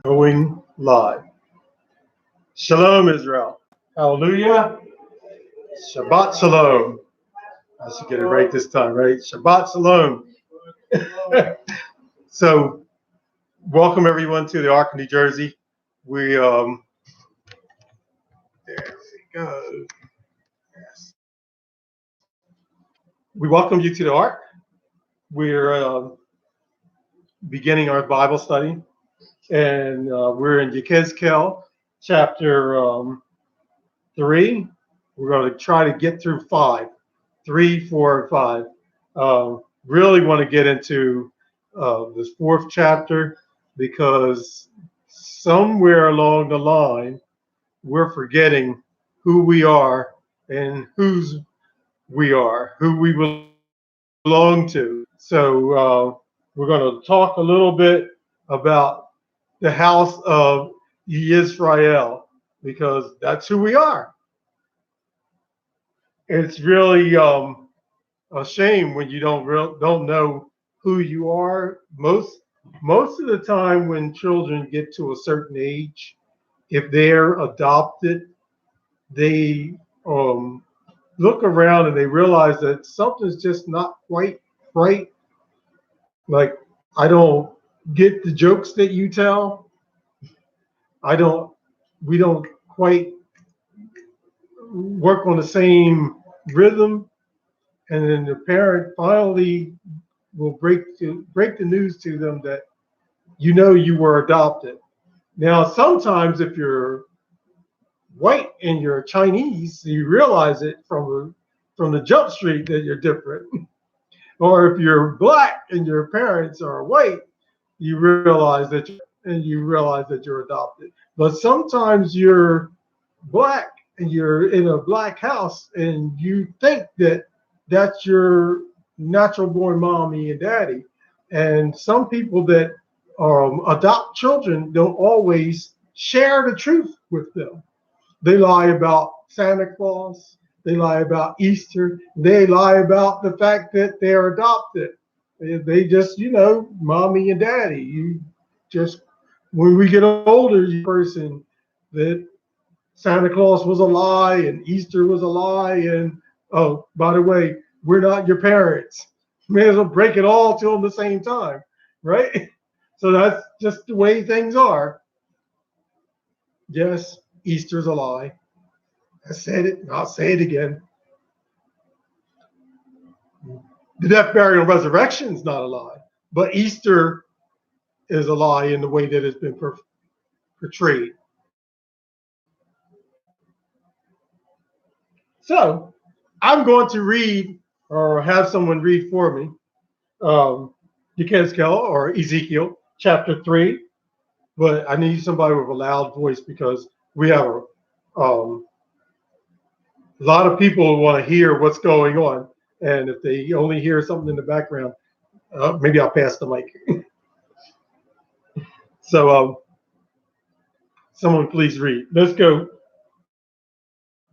Going live. Shalom, Israel. Hallelujah. Shabbat Shalom. I should get it right this time, right? Shabbat Shalom. So, welcome everyone to the Ark of New Jersey. There we go. Yes. We welcome you to the Ark. We're beginning our Bible study, and we're in Yechezk'el chapter 3. We're going to try to get through 5, 3, 4, and 5. Really want to get into this 4th chapter because somewhere along the line we're forgetting who we are and whose we are, who we belong to. So we're going to talk a little bit about the house of Yisra'el because that's who we are. It's really a shame when you don't know who you are. Most of the time, when children get to a certain age, if they're adopted, they look around and they realize that something's just not quite right. Like, I don't get the jokes that you tell. We don't quite work on the same rhythm. And then the parent finally will break the news to them that you were adopted. Now, sometimes if you're white and you're Chinese, you realize it from the jump street that you're different. Or if you're black and your parents are white, you realize that you're adopted. But sometimes you're black and you're in a black house and you think that that's your natural born mommy and daddy. And some people that adopt children don't always share the truth with them. They lie about Santa Claus. They lie about Easter. They lie about the fact that they're adopted. They just, mommy and daddy. You just, when we get older, you person that Santa Claus was a lie and Easter was a lie. And, oh, by the way, we're not your parents. May as well break it all to them the same time, right? So that's just the way things are. Yes, Easter's a lie. I said it, and I'll say it again. The death, burial, and resurrection is not a lie, but Easter is a lie in the way that it's been portrayed. So I'm going to read or have someone read for me Yechezk'el or Ezekiel chapter 3, but I need somebody with a loud voice because we have a lot of people want to hear what's going on, and if they only hear something in the background, maybe I'll pass the mic. So someone please read. Let's go.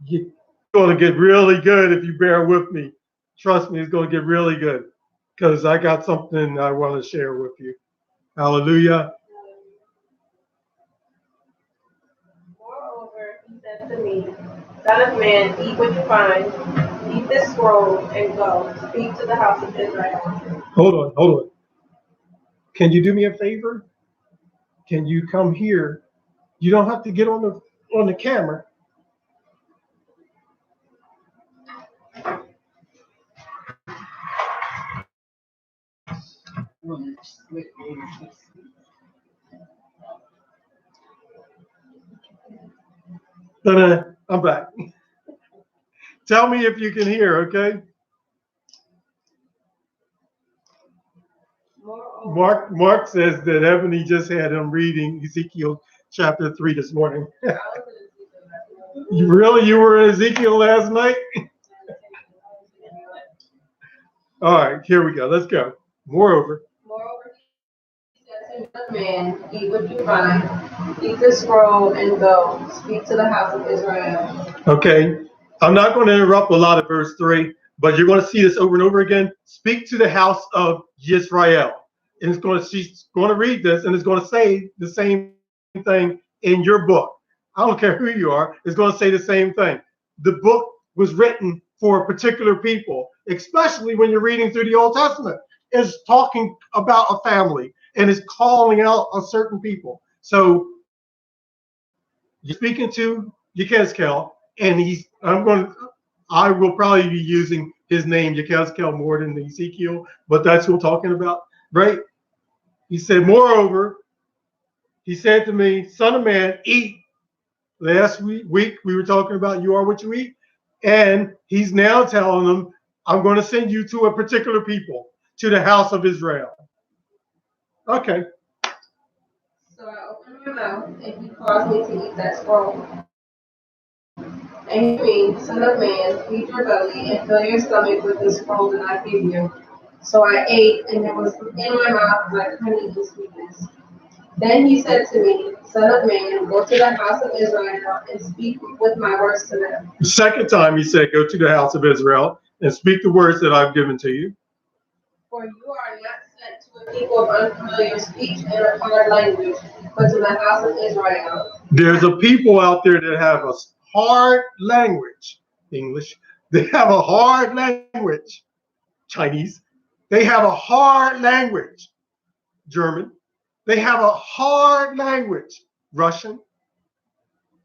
It's going to get really good if you bear with me. Trust me, it's going to get really good because I got something I want to share with you. Hallelujah. Moreover, he said to me, Son of man, eat what you find, eat this scroll, and go. Speak to the house of Israel. Hold on. Can you do me a favor? Can you come here? You don't have to get on the camera. I'm back. Tell me if you can hear, okay? Mark says that Ebony just had him reading Ezekiel chapter 3 this morning. You were in Ezekiel last night? All right, here we go. Let's go. Moreover, Man, eat what you find, eat the scroll, and go. Speak to the house of Israel. Okay, I'm not going to interrupt a lot of verse 3, but you're going to see this over and over again. Speak to the house of Yisra'el. And she's going to read this, and it's going to say the same thing in your book. I don't care who you are, it's going to say the same thing. The book was written for particular people, especially when you're reading through the Old Testament. It's talking about a family and it's calling out a certain people. So you're speaking to Yechezk'el, and I will probably be using his name, Yechezk'el, more than Ezekiel, but that's who I'm talking about, right? He said, moreover, he said to me, son of man, eat. Last week we were talking about you are what you eat. And he's now telling them, I'm going to send you to a particular people, to the house of Israel. Okay. So I opened my mouth, and he caused me to eat that scroll. And he said, son of man, feed your belly and fill your stomach with the scroll that I gave you. So I ate, and it was in my mouth like honey and sweetness. Then he said to me, son of man, go to the house of Israel and speak with my words to them. The second time he said, go to the house of Israel and speak the words that I've given to you. For you are not sent to a people of unfamiliar speech and a hard language, but to the house of Israel. There's a people out there that have a hard language, English. They have a hard language, Chinese. They have a hard language, German. They have a hard language, Russian.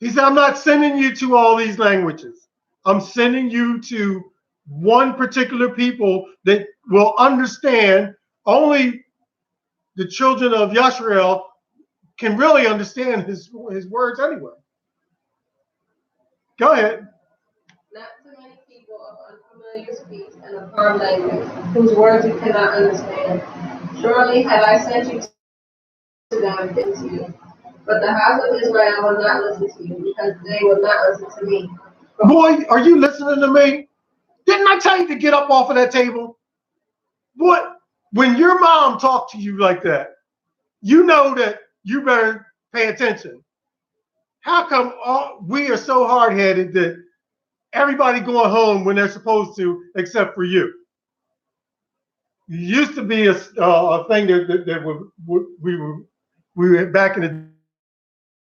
He said, I'm not sending you to all these languages. I'm sending you to one particular people that will understand. Only the children of Yisra'el can really understand his words anyway. Go ahead. Not too many people of unfamiliar speech and of hard language, whose words you cannot understand. Surely had I sent you to them, to you. But the house of Israel will not listen to you, because they will not listen to me. Boy, are you listening to me? Didn't I tell you to get up off of that table? What? When your mom talked to you like that, you know that you better pay attention. How come we are so hard-headed that everybody going home when they're supposed to, except for you? It used to be a thing that we were back in the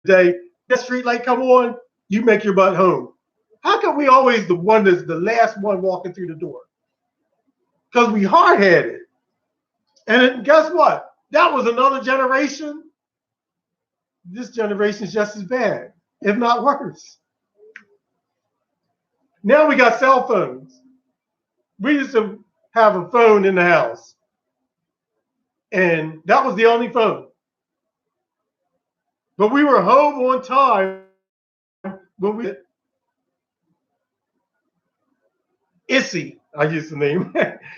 day. That street light come on, you make your butt home. How come we always the one that's the last one walking through the door? Because we hard-headed. And guess what? That was another generation. This generation is just as bad, if not worse. Now we got cell phones. We used to have a phone in the house. And that was the only phone. But we were home on time when Issy, I used to name.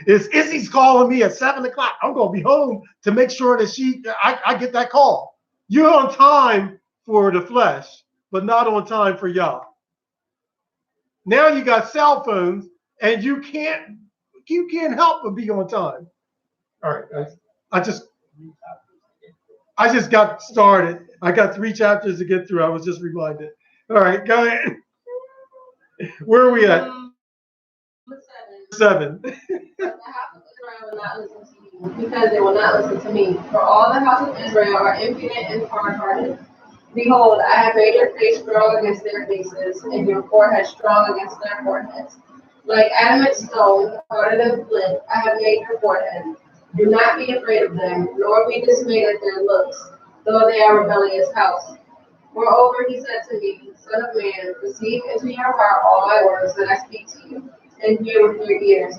Issy's calling me at 7 o'clock. I'm gonna be home to make sure that I get that call. You're on time for the flesh, but not on time for Yah. Now you got cell phones, and you can't help but be on time. All right, I just got started. I got 3 chapters to get through. I was just reminded. All right, go ahead. Where are we at? 7. But the house of Israel will not listen to you, because they will not listen to me. For all the house of Israel are impudent and hard-hearted. Behold, I have made your face strong against their faces, and your forehead strong against their foreheads. Like adamant stone, harder than flint, I have made your forehead. Do not be afraid of them, nor be dismayed at their looks, though they are a rebellious house. Moreover, he said to me, son of man, receive into your heart all my words that I speak to you, and hear with your ears.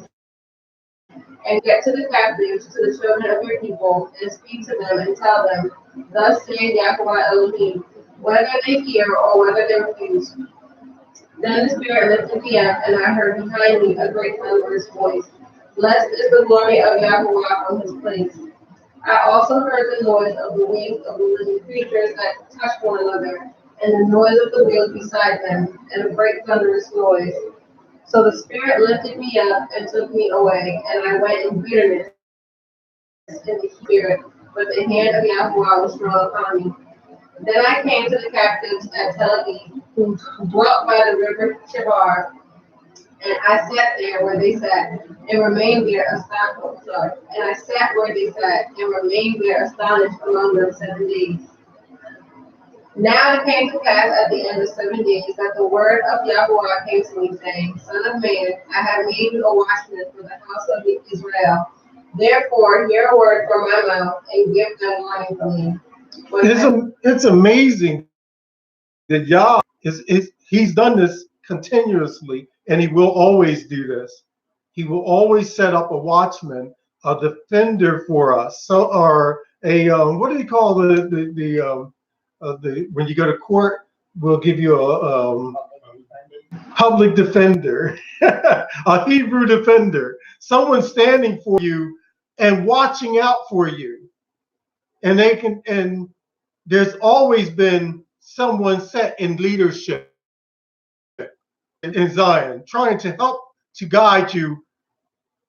And get to the captives, to the children of your people, and speak to them and tell them, thus saith Yahweh Elohim, whether they hear or whether they refuse. Then the Spirit lifted me up, and I heard behind me a great thunderous voice. Blessed is the glory of Yahweh from his place. I also heard the noise of the wings of the living creatures that touch one another, and the noise of the wheels beside them, and a great thunderous noise. So the Spirit lifted me up and took me away, and I went in bitterness in the spirit, but the hand of Yahweh was strong upon me. Then I came to the captives at Tel Aviv, who dwelt by the river Chebar, and I sat there where they sat, and remained there astonished. And I sat where they sat, and remained there astonished among them 7 days. Now it came to pass at the end of 7 days that the word of Yahweh came to me, saying, Son of man, I have made you a watchman for the house of Israel. Therefore, hear a word from my mouth and give them warning from me. It's amazing that Yah he's done this continuously, and he will always do this. He will always set up a watchman, a defender for us. So, or a what do you call the when you go to court, we'll give you a public defender, a Hebrew defender, someone standing for you and watching out for you. And there's always been someone set in leadership in Zion, trying to help to guide you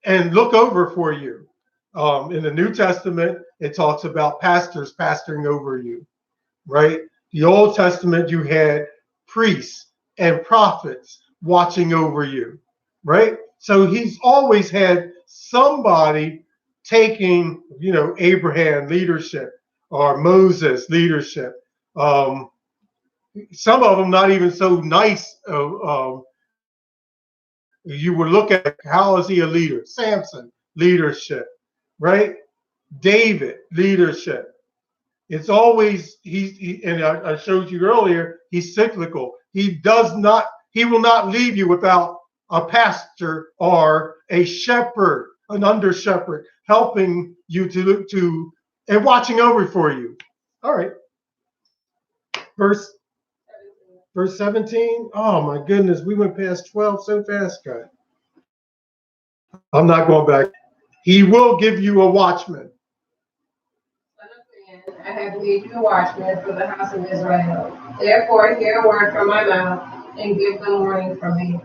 and look over for you. In the New Testament, it talks about pastors pastoring over you, right? The Old Testament, you had priests and prophets watching over you, right? So he's always had somebody taking, Abraham leadership or Moses leadership. Some of them not even so nice. You would look at, how is he a leader? Samson, leadership, right? David, leadership. It's always and I showed you earlier, he's cyclical. He will not leave you without a pastor or a shepherd, an under shepherd, helping you to and watching over for you. All right. Verse 17. Oh my goodness, we went past 12 so fast, guys. I'm not going back. He will give you a watchman. I have made you a watchman for the house of Israel. Therefore, hear a word from my mouth and give them warning from me.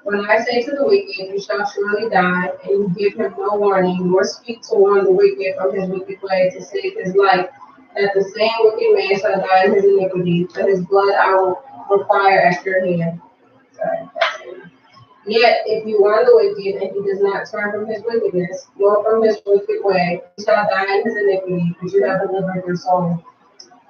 When I say to the wicked, you shall surely die, and you give him no warning, nor speak to warn the wicked from his wicked way to save his life, that the same wicked man shall die in his iniquity, but his blood I will require at your hand. Sorry. Yet, if you warn the wicked, and he does not turn from his wickedness, nor from his wicked way, he shall die in his iniquity, but you have delivered your soul.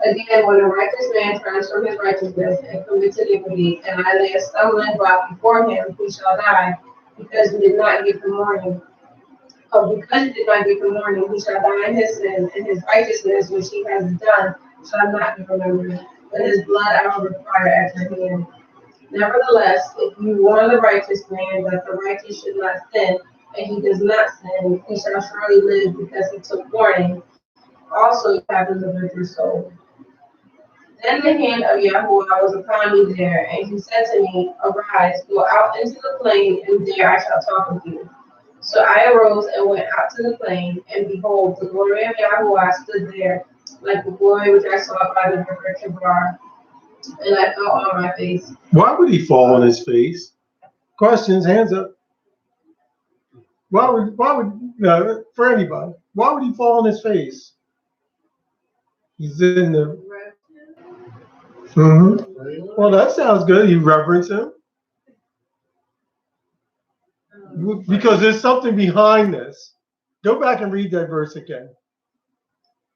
Again, when a righteous man turns from his righteousness and commits iniquity, and I lay a stumbling block before him, he shall die, because you did not give him warning. Because you did not give him warning, he shall die in his sin, and his righteousness which he has done shall not be remembered, but his blood I will require at your hand. Nevertheless, if you warn the righteous man that the righteous should not sin, and he does not sin, he shall surely live because he took warning. Also, you have delivered your soul. Then the hand of Yahuwah was upon me there, and he said to me, Arise, go out into the plain, and there I shall talk with you. So I arose and went out to the plain, and behold, the glory of Yahuwah stood there, like the glory which I saw by the river Kibar. And I fell on my face. Why would he fall on his face? Questions, hands up. Why would for anybody, why would he fall on his face? He's in the Well, that sounds good. You reverence him. Because there's something behind this. Go back and read that verse again.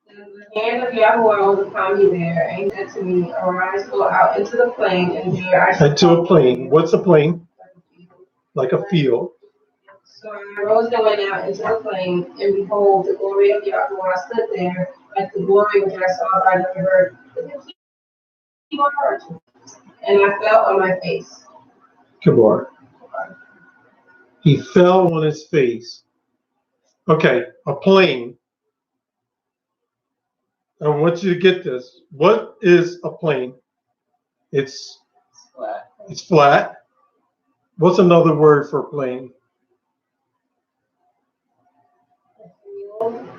The hand of Yahweh was upon me there, and he said to me, Arise, go out into the plain, and there I shall. Into a plain. What's a plain? Like a field. So I arose and went out into the plain, and behold, the glory of Yahweh stood there, like the glory which I saw by the river. And I fell on my face. Kibar. He fell on his face. Okay, a plain. I want you to get this. What is a plain? It's flat. It's flat. What's another word for plain?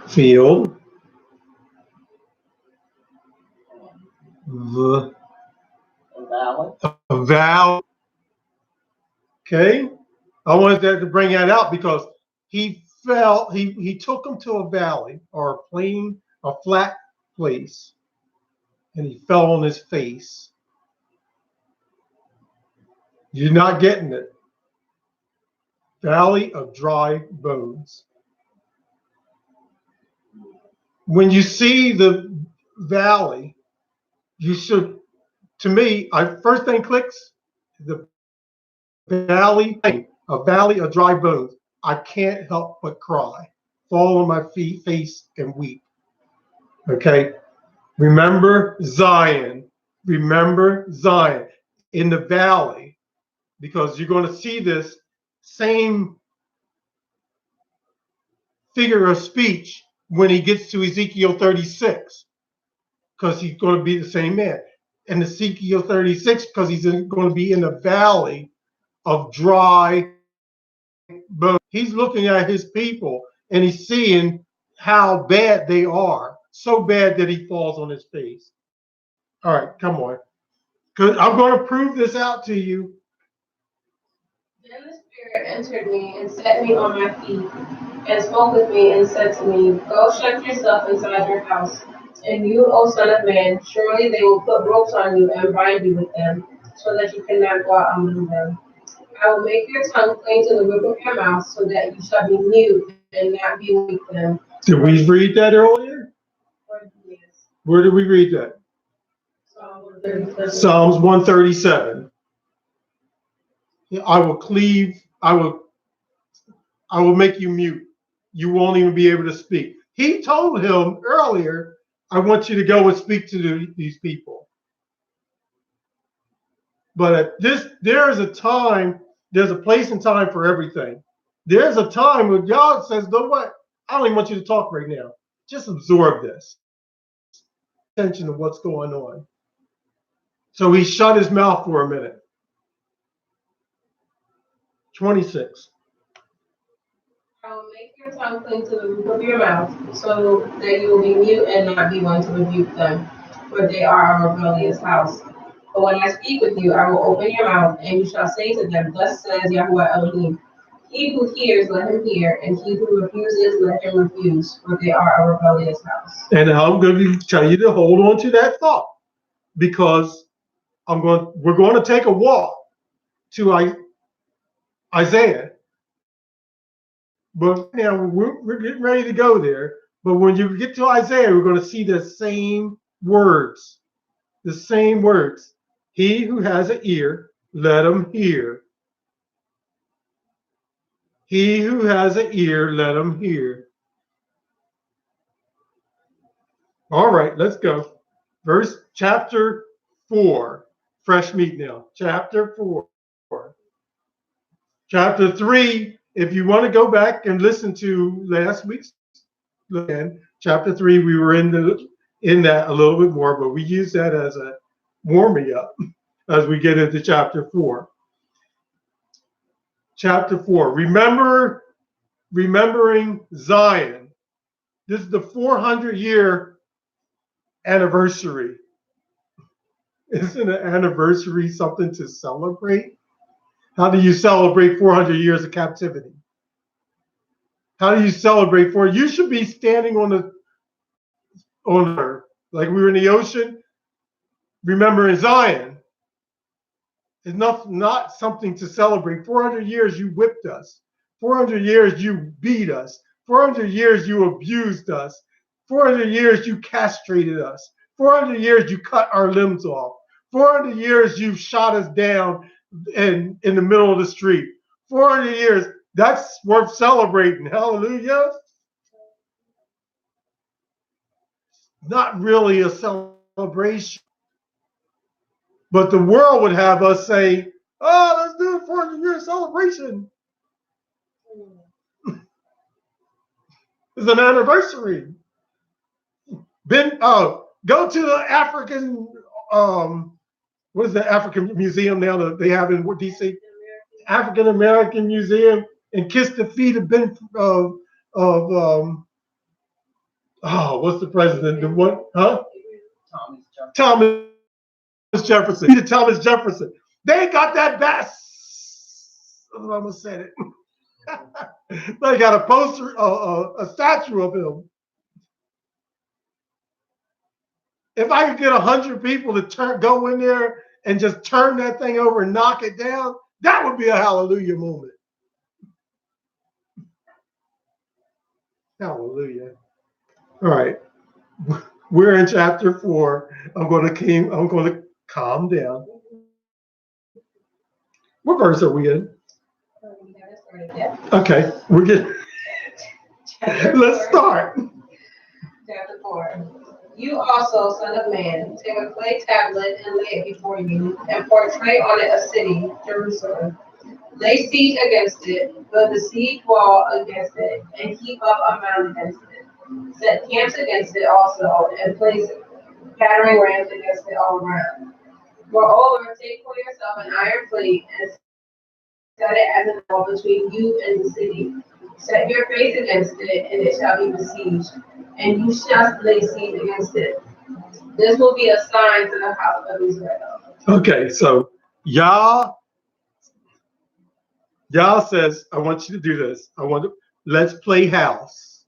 Field. A valley. A valley. Okay. I wanted to bring that out because he fell. He took him to a valley or a plain, a flat place, and he fell on his face. You're not getting it. Valley of dry bones. When you see the valley, you should to me, first thing clicks, the valley, a valley of dry bones. I can't help but cry, fall on my feet, face, and weep. Okay, remember Zion. Remember Zion in the valley, because you're going to see this same figure of speech when he gets to Ezekiel 36, because he's going to be the same man. And Ezekiel 36, because he's going to be in the valley of dry bones. He's looking at his people and he's seeing how bad they are, so bad that he falls on his face. All right, come on. Because I'm going to prove this out to you. Then the Spirit entered me and set me on my feet and spoke with me and said to me, Go shut yourself inside your house. And you, O son of man, surely they will put ropes on you and bind you with them, so that you cannot go out among them. I will make your tongue cling to the roof of your mouth, so that you shall be mute and not be with them. Did we read that earlier? Where did we read that? Psalms 137. I will cleave, I will make you mute. You won't even be able to speak. He told him earlier, I want you to go and speak to these people. But at there is a time, there's a place and time for everything. There's a time when God says, you know what? I don't even want you to talk right now. Just absorb this. Attention to what's going on. So he shut his mouth for a minute. 26. I will make your tongue cling to the roof of your mouth, so that you will be mute and not be one to rebuke them, for they are a rebellious house. But when I speak with you, I will open your mouth, and you shall say to them, Thus says Yahweh Elohim. He who hears, let him hear, and he who refuses, let him refuse, for they are a rebellious house. And I'm going to tell you to hold on to that thought, because we're going to take a walk to Isaiah. But now we're getting ready to go there. But when you get to Isaiah, we're going to see the same words. The same words. He who has an ear, let him hear. He who has an ear, let him hear. All right, let's go. Chapter 4. Fresh meat now. Chapter 4. Chapter 3, if you want to go back and listen to last week's chapter 3, we were in that a little bit more, but we use that as a warming up as we get into chapter 4. Chapter 4. Remembering Zion. This is the 400-year anniversary. Isn't an anniversary something to celebrate? How do you celebrate 400 years of captivity? How do you celebrate for it? You should be standing on earth, like we were in the ocean, remembering Zion. It's not something to celebrate. 400 years you whipped us. 400 years you beat us. 400 years you abused us. 400 years you castrated us. 400 years you cut our limbs off. 400 years you shot us down in the middle of the street. 400 years, that's worth celebrating. Hallelujah. Not really a celebration. But the world would have us say, oh, let's do a 400-year celebration. It's an anniversary. Go to the African, what is the African museum now that they have in DC? African American Museum, and kiss the feet of what's the president? The what? Huh? Thomas Jefferson. Peter Thomas Jefferson. They got that bass. I almost said it. They got a poster, a statue of him. If I could get 100 people to go in there and just turn that thing over and knock it down, that would be a hallelujah moment. Hallelujah. All right. We're in chapter 4. I'm going to Calm down. What verse are we in? Okay, we're good. Let's start. Chapter 4. You also, son of man, take a clay tablet and lay it before you, and portray on it a city, Jerusalem. Lay siege against it, build a siege wall against it, and heap up a mound against it. Set camps against it also, and place battering rams against it all around. Moreover, take for yourself an iron plate and set it as a wall between you and the city. Set your face against it, and it shall be besieged, and you shall lay siege against it. This will be a sign to the house of Israel. Okay, so Yah says, I want you to do this. Let's play house.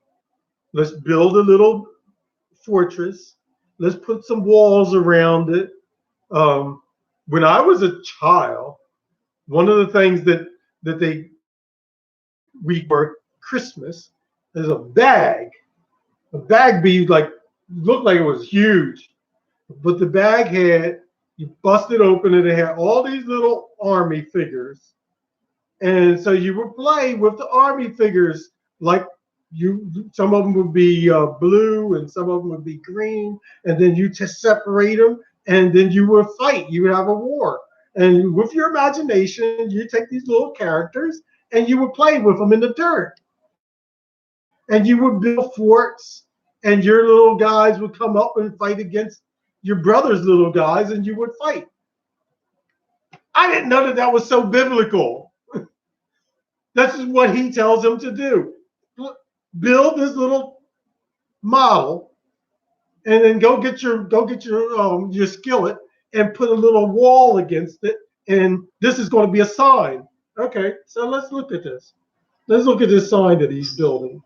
Let's build a little fortress. Let's put some walls around it. When I was a child, one of the things that we were Christmas is a bag. A bag looked like it was huge, but the bag you bust it open and it had all these little army figures. And so you would play with the army figures, like some of them would be blue and some of them would be green, and then you just separate them, and then you would fight. You would have a war, and with your imagination, you take these little characters and you would play with them in the dirt, and you would build forts, and your little guys would come up and fight against your brother's little guys, and you would fight. I didn't know that was so biblical. This is what he tells them to do. Build this little model, and then go get your skillet and put a little wall against it, and this is going to be a sign. Okay, so let's look at this. Let's look at this sign that he's building.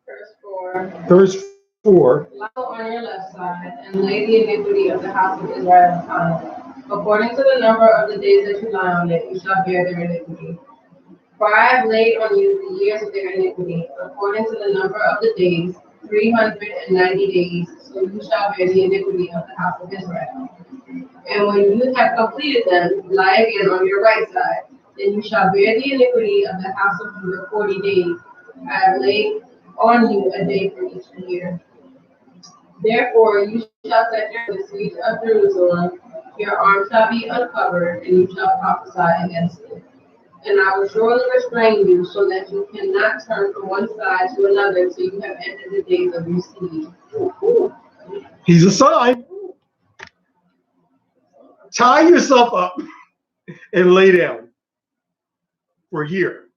Verse 4. Verse 4. Lie on your left side, and lay the iniquity of the house of Israel upon it. According to the number of the days that you lie on it, you shall bear their iniquity. For I have laid on you the years of their iniquity, according to the number of the days, 390 days, so you shall bear the iniquity of the house of Israel. And when you have completed them, lie again on your right side, then you shall bear the iniquity of the house of Judah 40 days. I have laid on you a day for each year. Therefore you shall set your siege of Jerusalem, your arm shall be uncovered, and you shall prophesy against it. And I will surely restrain you, so that you cannot turn from one side to another till you have ended the days of your siege. He's a sign. Tie yourself up and lay down for a year,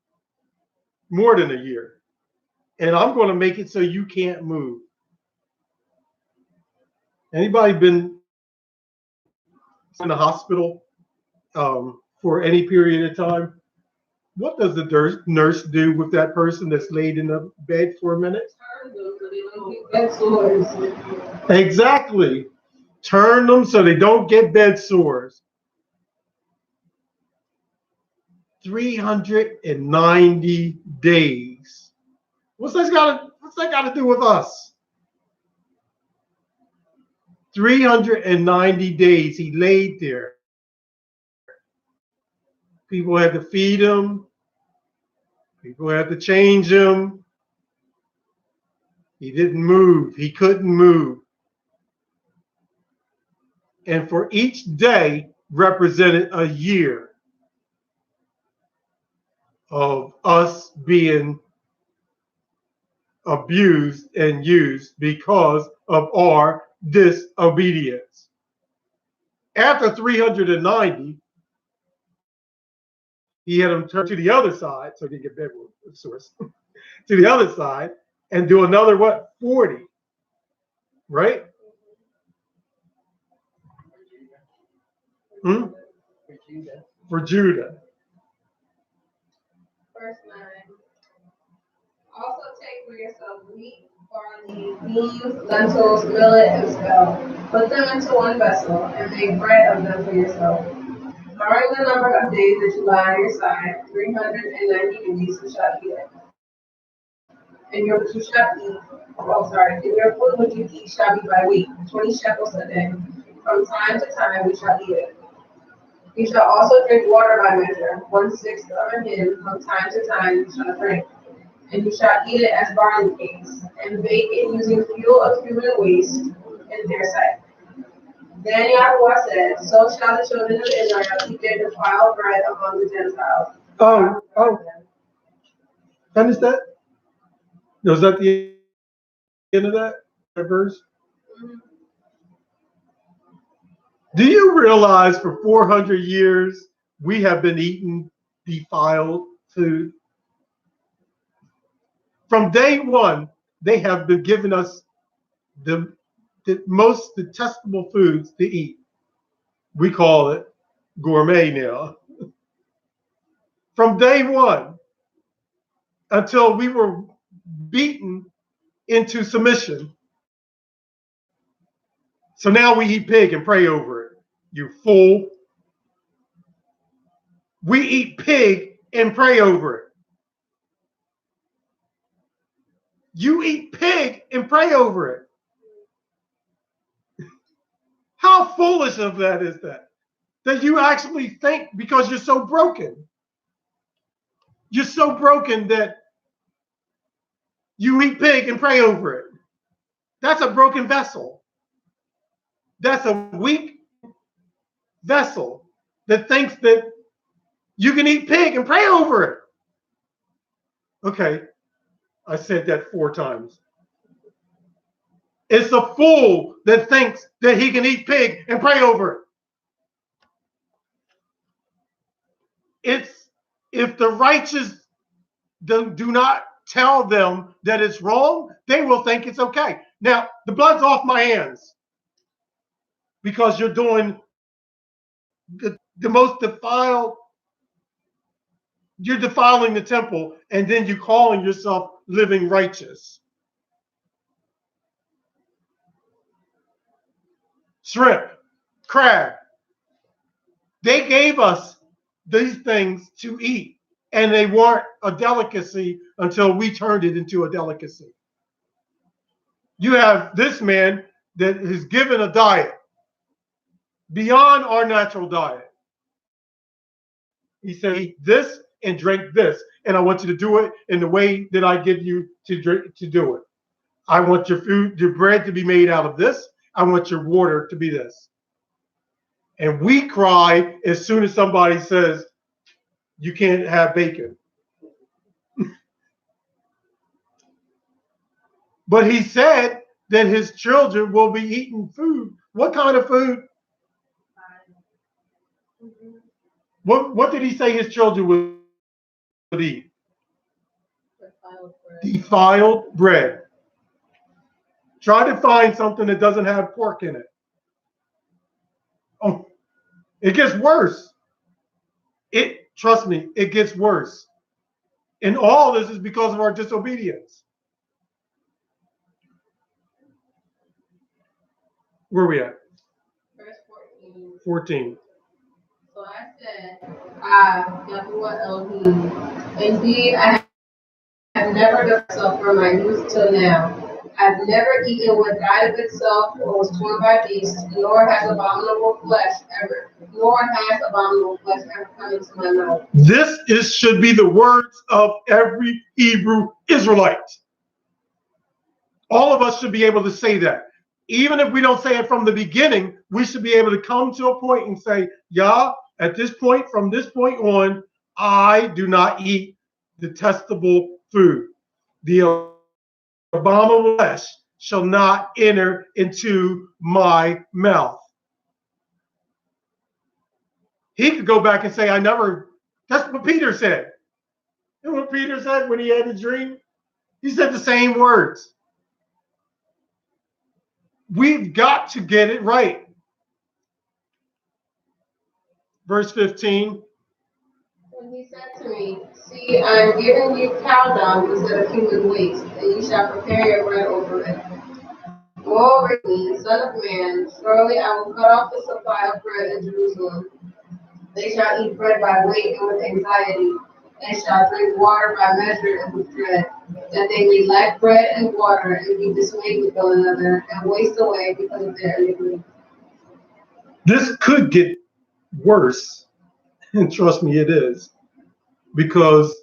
more than a year. And I'm going to make it so you can't move. Anybody been in the hospital for any period of time? What does the nurse do with that person that's laid in the bed for a minute? Exactly. Turn them so they don't get bed sores. 390 days. What's that got to do with us? 390 days he laid there. People had to feed him. People had to change him. He didn't move. He couldn't move. And for each day represented a year of us being abused and used because of our disobedience. After 390, he had him turn to the other side so he could get bed sores. To the other side and do another 40, right? For Judah. Verse 9. Also take for yourself wheat, barley, beans, lentils, millet, and spelt. Put them into one vessel, and make bread of them for yourself. During the number of days that you lie on your side, 390 days you shall eat it. And your food which you eat shall be by week, 20 shekels a day. From time to time we shall eat it. You shall also drink water by measure. 1/6 of a hin from time to time you shall drink. And you shall eat it as barley cakes, and bake it using fuel of human waste in their sight. Then Yahweh said, so shall the children of Israel eat their defiled bread among the Gentiles. Finish that? Was that the end of that verse? Mhm. Do you realize for 400 years we have been eating defiled food? From day one, they have been giving us the most detestable foods to eat. We call it gourmet now. From day one until we were beaten into submission. So now we eat pig and pray over it. You fool. We eat pig and pray over it. You eat pig and pray over it. How foolish of that is that? That you actually think because you're so broken. You're so broken that you eat pig and pray over it. That's a broken vessel. That's a weak vessel that thinks that you can eat pig and pray over it. Okay, I said that 4 times. It's a fool that thinks that he can eat pig and pray over it. It's if the righteous do not tell them that it's wrong, they will think it's okay. Now, the blood's off my hands because you're doing the most defiled, you're defiling the temple, and then you're calling yourself living righteous. Shrimp, crab, they gave us these things to eat, and they weren't a delicacy until we turned it into a delicacy. You have this man that is given a diet beyond our natural diet. He said, eat this and drink this, and I want you to do it in the way that I give you to do it. I want your food, your bread to be made out of this. I want your water to be this. And we cry as soon as somebody says, you can't have bacon. But he said that his children will be eating food. What kind of food? What did he say his children would eat? Defiled bread. Try to find something that doesn't have pork in it. Oh, it gets worse. Trust me, it gets worse. And all this is because of our disobedience. Where are we at? Verse 14. 14. So I said, Yahweh Elohim, indeed I have never done so from my youth till now. I've never eaten what died of itself or was torn by beasts, nor has abominable flesh ever come into my mouth. This should be the words of every Hebrew Israelite. All of us should be able to say that. Even if we don't say it from the beginning, we should be able to come to a point and say, Yah, at this point, from this point on, I do not eat detestable food. The abominable flesh shall not enter into my mouth. He could go back and say, I never, that's what Peter said. You know what Peter said when he had his dream? He said the same words. We've got to get it right. Verse 15. And he said to me, see, I am giving you cow dung instead of human waste, and you shall prepare your bread over it. Moreover, son of man, surely I will cut off the supply of bread in Jerusalem. They shall eat bread by weight and with anxiety, and shall drink water by measure and with dread, that they may lack bread and water and be dismayed with one another and waste away because of their iniquity. This could get worse, and trust me, it is. Because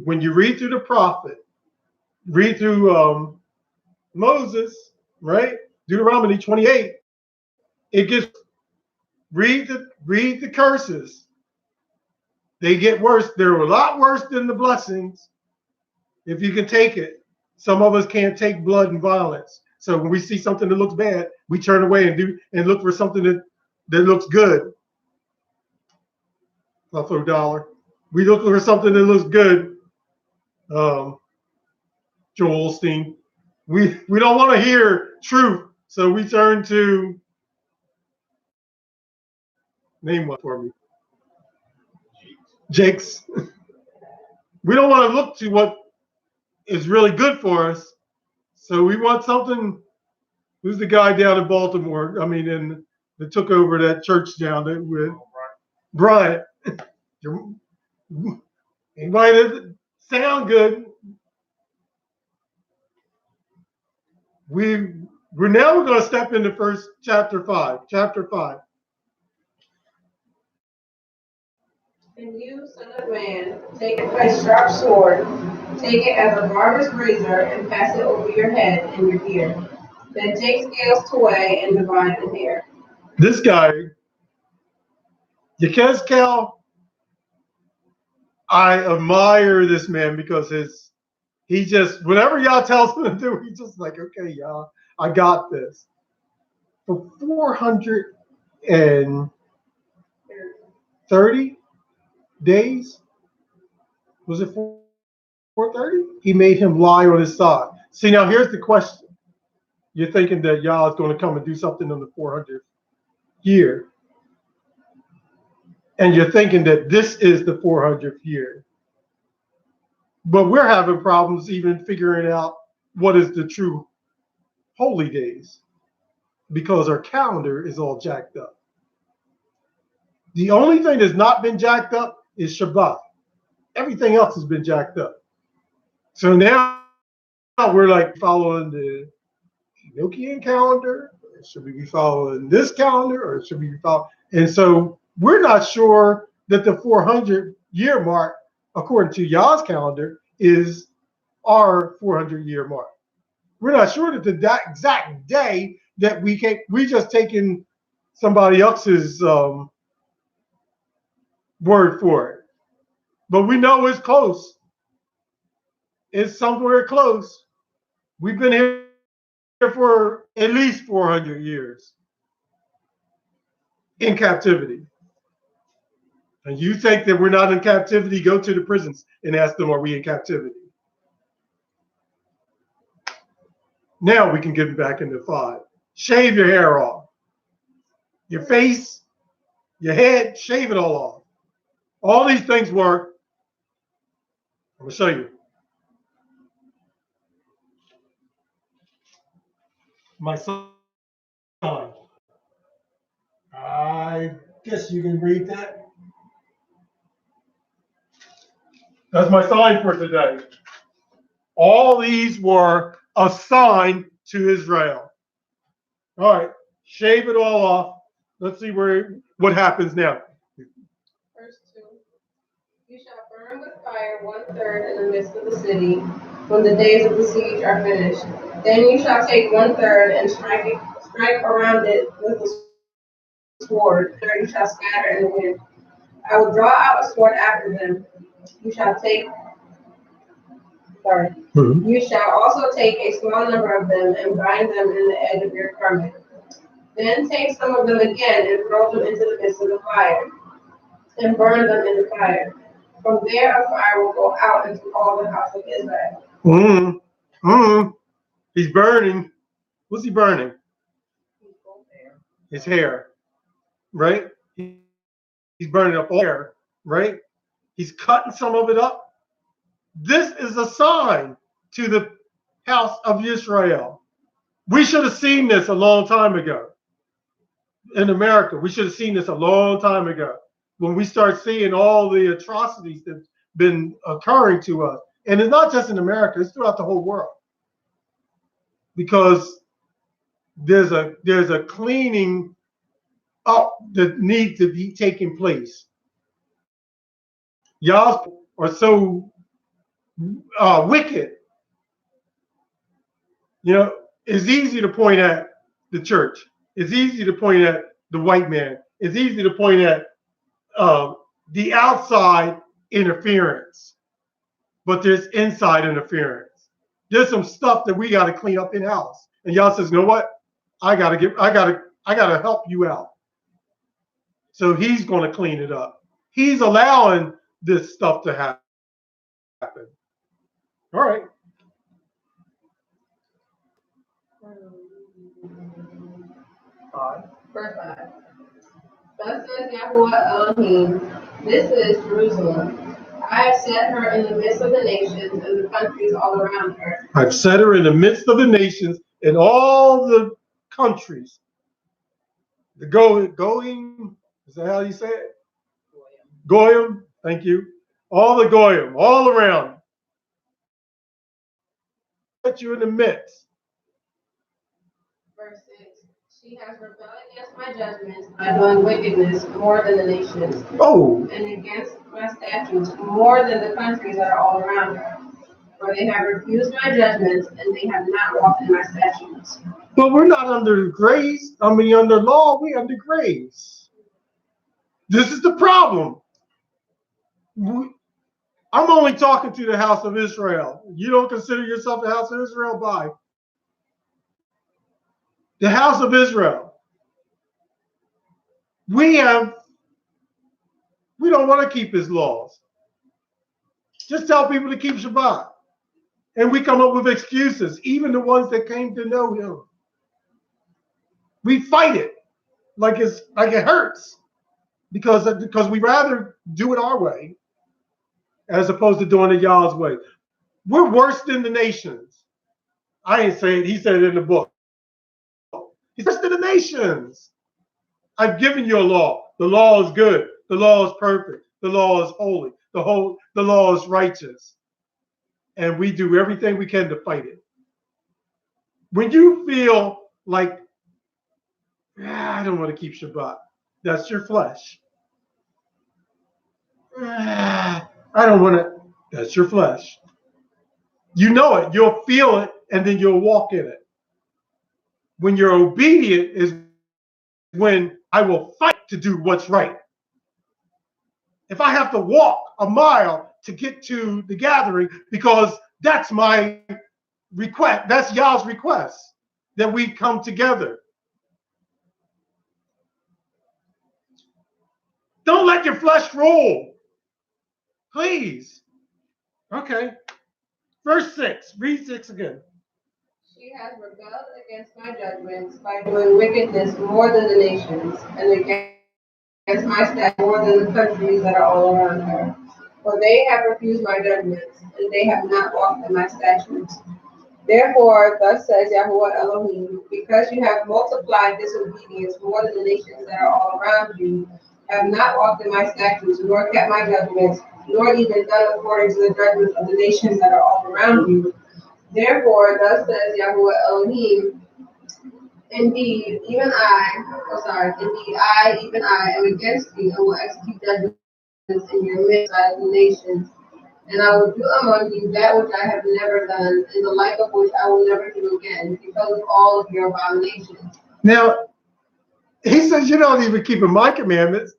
when you read through the prophet, read through Moses, right? Deuteronomy 28, it gets read the curses. They get worse. They're a lot worse than the blessings, if you can take it. Some of us can't take blood and violence. So when we see something that looks bad, we turn away and look for something that looks good. I'll throw a dollar. We look for something that looks good. Joel Osteen. We don't want to hear truth, so we turn to, name one for me. Jake's. We don't want to look to what is really good for us, so we want something. Who's the guy down in Baltimore? I mean, that took over that church down there with Bryant. Anybody that sound good? We're going to step into first chapter 5. Chapter 5. And you, son of man, take a sharp sword, take it as a barber's razor, and pass it over your head and your ear. Then take scales to weigh and divide the hair. This guy, Yechezk'el, I admire this man because he just, whatever y'all tells him to do, he's just like, okay, y'all, I got this. For 430 days, was it 430? He made him lie on his side. See, now here's the question. You're thinking that Yah is going to come and do something in the 400th year. And you're thinking that this is the 400th year. But we're having problems even figuring out what is the true holy days, because our calendar is all jacked up. The only thing that's not been jacked up is Shabbat. Everything else has been jacked up. So now we're like following the Enochian calendar. Should we be following this calendar, or should we be following? And so we're not sure that the 400-year mark, according to Yah's calendar, is our 400-year mark. We're not sure that that exact day that we just taken somebody else's word for it. But we know it's close. It's somewhere close. We've been here for at least 400 years in captivity. And you think that we're not in captivity, go to the prisons and ask them, are we in captivity? Now we can get back into 5. Shave your hair off. Your face, your head, shave it all off. All these things work. I'm going to show you. My son. I guess you can read that. That's my sign for today. All these were assigned to Yisra'el. All right, shave it all off. Let's see what happens now. Verse 2. You shall burn with fire 1/3 in the midst of the city when the days of the siege are finished. Then you shall take 1/3 and strike around it with a sword. There you shall scatter in the wind. I will draw out a sword after them. You shall take. You shall also take a small number of them and bind them in the edge of your garment. Then take some of them again and throw them into the midst of the fire, and burn them in the fire. From there a fire will go out into all the house of Israel. He's burning. What's he burning? His hair, right? He's burning up all hair, right? He's cutting some of it up. This is a sign to the house of Yisra'el. We should have seen this a long time ago. In America, we should have seen this a long time ago, when we start seeing all the atrocities that's been occurring to us. And it's not just in America, it's throughout the whole world. Because there's a cleaning up that need to be taking place. Y'all are so wicked. You know, it's easy to point at the church. It's easy to point at the white man. It's easy to point at the outside interference, but there's inside interference. There's some stuff that we got to clean up in house. And y'all says, you know what? I gotta help you out. So he's going to clean it up. He's allowing this stuff to happen. All right. Verse 5. Thus says Yahuwah Elohim, this is Jerusalem. I have set her in the midst of the nations and the countries all around her. I've set her in the midst of the nations and all the countries. The going, is that how you say it? Goyim, thank you. All the Goyim, all around. Put you in the midst. Verse 6. She has rebelled against my judgments by doing wickedness more than the nations. Oh. And against my statutes more than the countries that are all around her. For they have refused my judgments and they have not walked in my statutes. But we're not under grace. Under law, we're under grace. This is the problem. I'm only talking to the house of Israel. You don't consider yourself the house of Israel? Bye. The house of Israel. We don't want to keep his laws. Just tell people to keep Shabbat. And we come up with excuses, even the ones that came to know him. We fight it like it hurts because we rather do it our way as opposed to doing it y'all's way. We're worse than the nations. I ain't saying it. He said it in the book. He's worse than the nations. I've given you a law. The law is good. The law is perfect. The law is holy. The law is righteous. And we do everything we can to fight it. When you feel like, I don't want to keep Shabbat, that's your flesh. I don't want to, that's your flesh. You know it, you'll feel it, and then you'll walk in it. When you're obedient is when I will fight to do what's right. If I have to walk a mile to get to the gathering, because that's my request, that's Yah's request, that we come together. Don't let your flesh rule. Please. Okay. Verse 6. Read 6 again. She has rebelled against my judgments by doing wickedness more than the nations, and against my statutes more than the countries that are all around her. For they have refused my judgments, and they have not walked in my statutes. Therefore, thus says Yahuwah Elohim, because you have multiplied disobedience more than the nations that are all around you, have not walked in my statutes, nor kept my judgments, nor even done according to the judgments of the nations that are all around you. Therefore, thus says Yahuwah Elohim, indeed, even I, am against thee, and will execute judgments in your midst by the nations. And I will do among you that which I have never done, and the like of which I will never do again, because of all of your abominations. Now, he says, you're not even keeping my commandments.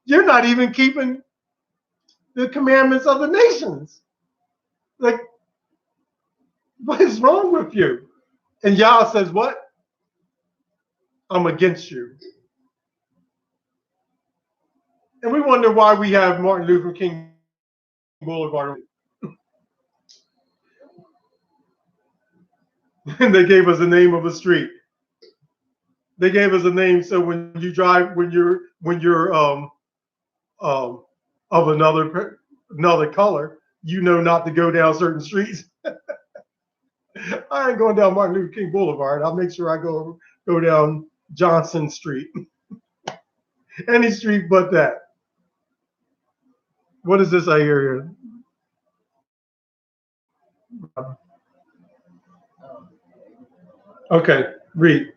You're not even keeping the commandments of the nations. Like, what is wrong with you? And Yah says, what? I'm against you. And we wonder why we have Martin Luther King Boulevard. And they gave us the name of a street. They gave us a name so when you drive, when you're of another color, you know not to go down certain streets. I ain't going down Martin Luther King Boulevard. I'll make sure I go down Johnson Street. Any street but that. What is this I hear here? Okay, read.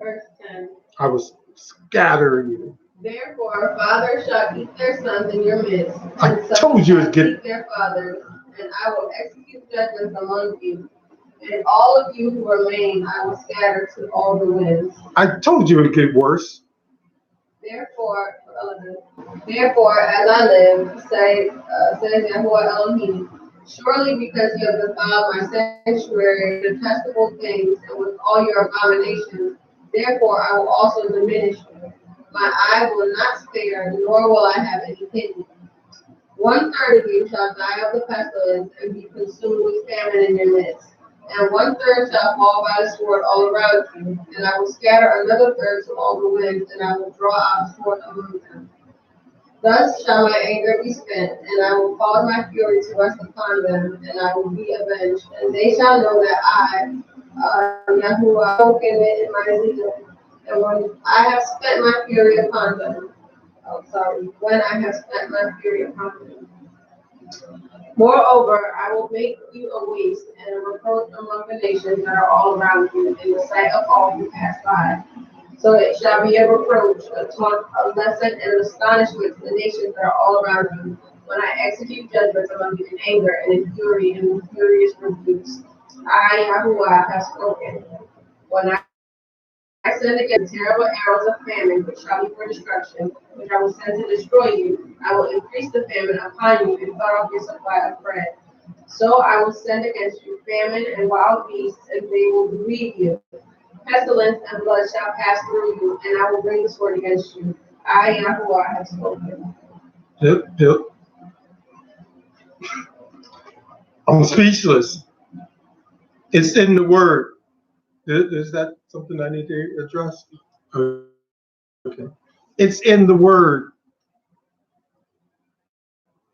Verse 10. I was scatter you. Therefore, fathers shall keep their sons in your midst, I and sons told you shall it's good. keep their fathers, and I will execute judgments among you. And all of you who remain, I will scatter to all the winds. I told you it'd get worse. Therefore, therefore, as I live, says Yahuwah Elohim, surely because you have defiled my sanctuary with detestable things and with all your abominations, therefore I will also diminish you. My eye will not spare, nor will I have any pity. 1/3 of you shall die of the pestilence and be consumed with famine in your midst. And 1/3 shall fall by the sword all around you, and I will scatter another third to all the winds, and I will draw out a sword among them. Thus shall my anger be spent, and I will cause my fury to rest upon them, and I will be avenged. And they shall know that I, Yahuwah, spoken it in my zeal. And when I have spent my fury upon them, when I have spent my fury upon them. Moreover, I will make you a waste and a reproach among the nations that are all around you in the sight of all who pass by. So it shall be a reproach, a taunt, a lesson, and an astonishment to the nations that are all around you when I execute judgments among you in anger and in fury and in furious rebukes. I, Yahuwah, have spoken. When I send against terrible arrows of famine, which shall be for destruction, which I will send to destroy you. I will increase the famine upon you and cut off your supply of bread. So I will send against you famine and wild beasts, and they will grieve you. Pestilence and blood shall pass through you, and I will bring the sword against you. I, Yahuwah, have spoken. Yep. I'm speechless. It's in the word. Is that something I need to address? Okay. It's in the word.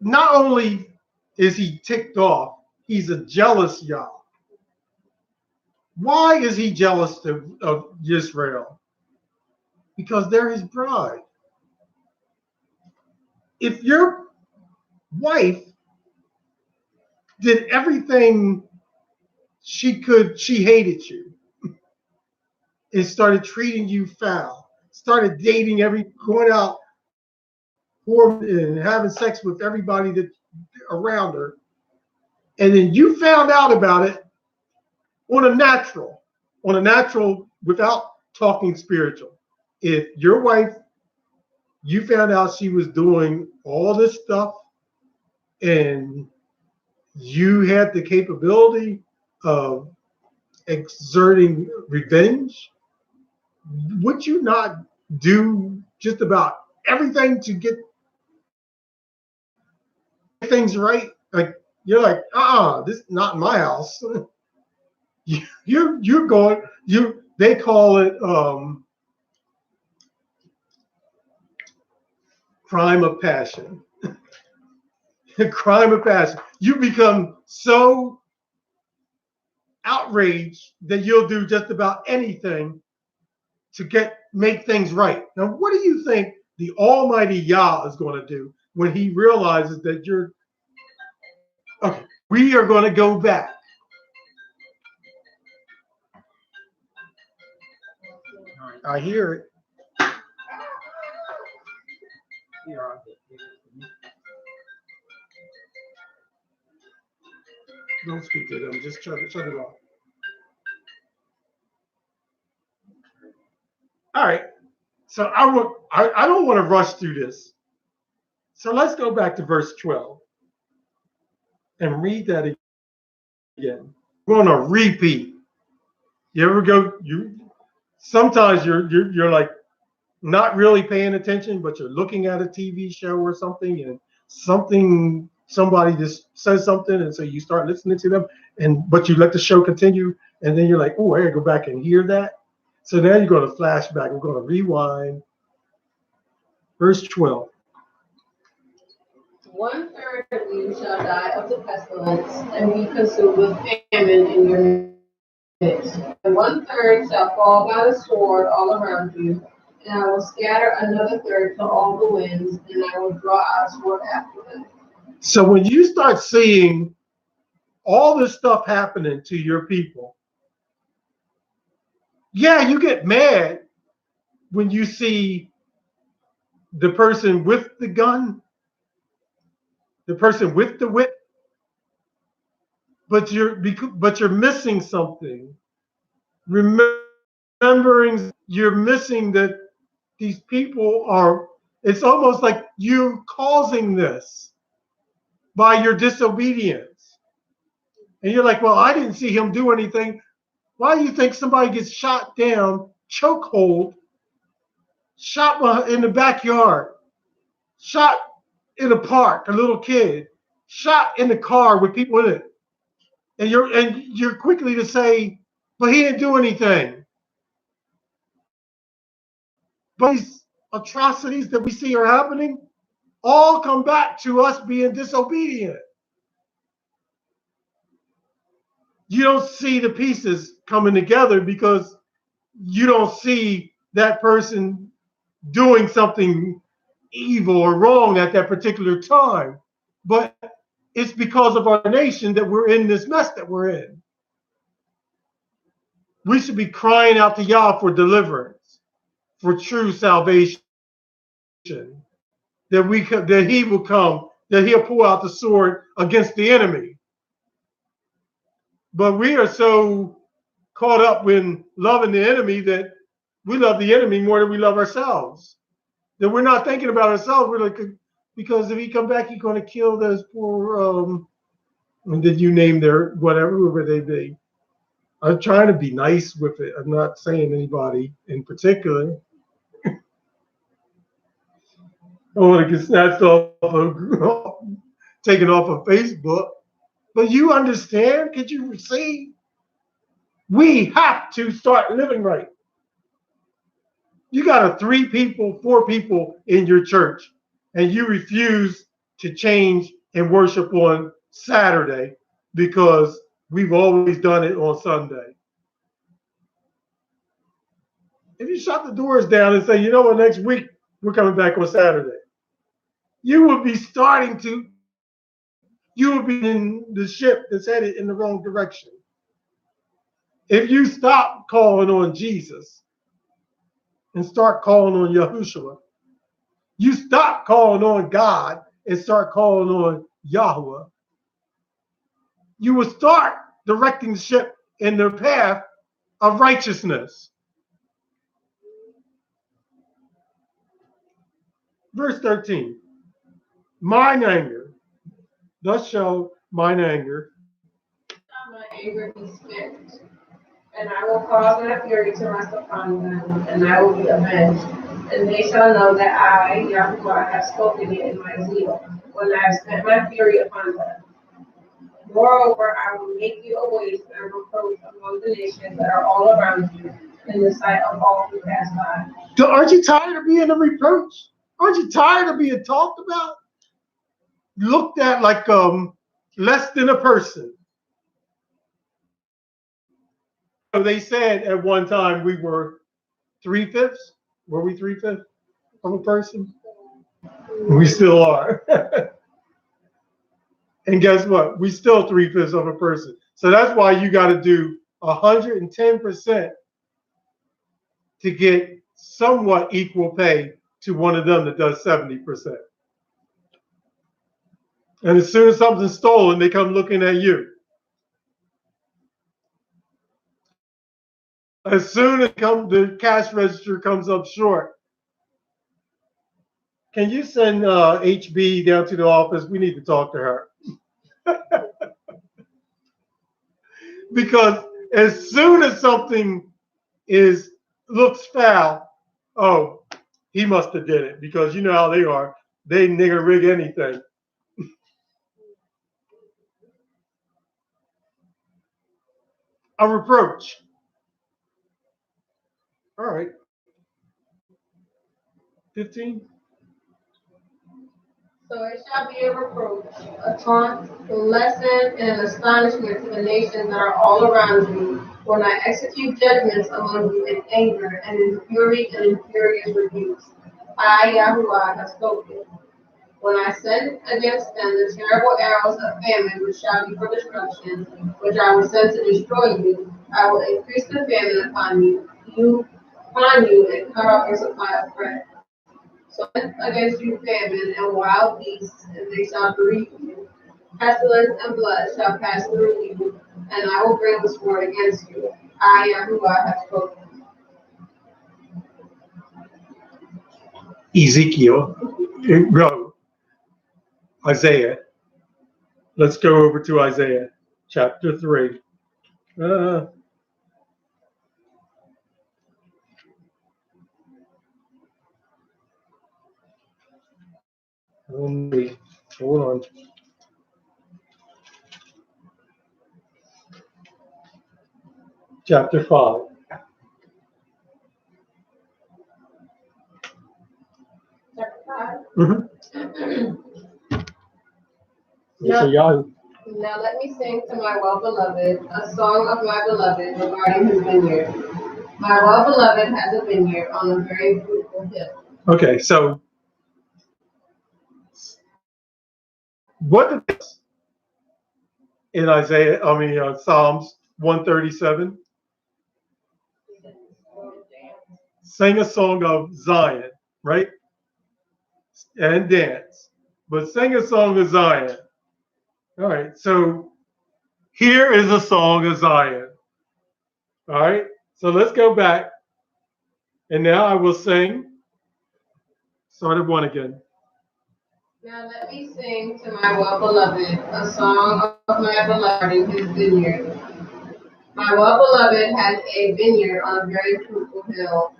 Not only is he ticked off, he's a jealous Yah. Why is he jealous of Yisra'el? Because they're his bride. If your wife did everything she could, she hated you and started treating you foul, started dating going out and having sex with everybody that around her, and then you found out about it on a natural without talking spiritual. If your wife, you found out she was doing all this stuff and you had the capability of exerting revenge, would you not do just about everything to get things right? Like you're like, this is not my house. You're going. They call it crime of passion. Crime of passion. You become so outraged that you'll do just about anything to make things right. Now, what do you think the Almighty Yah is going to do when he realizes that you're okay? We are going to go back. I hear it. Don't speak to them. Just shut it off. All right. So I don't want to rush through this. So let's go back to verse 12 and read that again. We're going to repeat. You ever go? Sometimes you're like not really paying attention, but you're looking at a TV show or something, and somebody just says something, and so you start listening to them, but you let the show continue, and then you're like, oh, I gotta go back and hear that. So now you're going to flashback. We're going to rewind. Verse 12. 1/3 of you shall die of the pestilence and be consumed with famine in your midst. And 1/3 shall fall by the sword all around you, and I will scatter another third to all the winds, and I will draw out a sword after them. So when you start seeing all this stuff happening to your people, yeah, you get mad, when you see the person with the gun, the person with the whip, but you're missing something. Remembering you're missing that these people are. It's almost like you causing this by your disobedience, and you're like, well, I didn't see him do anything. Why do you think somebody gets shot down, chokehold, shot in the backyard, shot in a park, a little kid, shot in the car with people in it, and you're quickly to say, but he didn't do anything. But these atrocities that we see are happening all come back to us being disobedient. You don't see the pieces coming together because you don't see that person doing something evil or wrong at that particular time. But it's because of our nation that we're in this mess that we're in. We should be crying out to Yah for deliverance, for true salvation. That he will come, that he'll pull out the sword against the enemy. But we are so caught up in loving the enemy that we love the enemy more than we love ourselves. That we're not thinking about ourselves. We're like, because if he come back, he's going to kill those poor. Did you name their whatever, whoever they be? I'm trying to be nice with it. I'm not saying anybody in particular. I want to get snatched taken off of Facebook. But you understand? Could you see? We have to start living right. You got 3 people, 4 people in your church, and you refuse to change and worship on Saturday because we've always done it on Sunday. If you shut the doors down and say, you know what, next week we're coming back on Saturday, you will be in the ship that's headed in the wrong direction. If you stop calling on Jesus and start calling on Yahushua, you stop calling on God and start calling on Yahweh, you will start directing the ship in the path of righteousness. Verse 13, mine anger, thus shall mine anger. My anger be spent, and I will cause my fury to rest upon them, and I will be avenged. And they shall know that I, Yahuwah, have spoken it in my zeal, when I have spent my fury upon them. Moreover, I will make you a waste and reproach among the nations that are all around you, in the sight of all who pass by. So aren't you tired of being a reproach? Aren't you tired of being talked about? Looked at like less than a person. So they said at one time we were 3/5. Were we 3/5 of a person? We still are. And guess what? We still 3/5 of a person. So that's why you got to do 110% to get somewhat equal pay to one of them that does 70%. And as soon as something's stolen, they come looking at you. As soon as the cash register comes up short, can you send HB down to the office? We need to talk to her. Because as soon as something looks foul, oh, he must have did it. Because you know how they are. They nigger rig anything. A reproach. All right. 15. So it shall be a reproach, a taunt, a lesson, and an astonishment to the nations that are all around you, when I execute judgments among you in anger and in fury and in furious rebukes. I, Yahuwah, have spoken. When I send against them the terrible arrows of famine, which shall be for destruction, which I will send to destroy you, I will increase the famine upon you, upon you and cut off your supply of bread. So against you famine and wild beasts, and they shall bereave you. Pestilence and blood shall pass through you, and I will bring the sword against you. I am who I have spoken. Ezekiel, go. Isaiah. Let's go over to Isaiah chapter 3. Hold on. Chapter 5. Chapter 5. Mm-hmm. Now let me sing to my well-beloved a song of my beloved regarding his vineyard. My well-beloved has a vineyard on a very fruitful hill. Okay, so what in Psalms 137? Sing a song of Zion, right? And dance. But sing a song of Zion. All right, so here is a song of Zion. All right, so let's go back. And now I will sing. Start at 1 again. Now let me sing to my well-beloved a song of my beloved in his vineyard. My well-beloved has a vineyard on a very fruitful hill.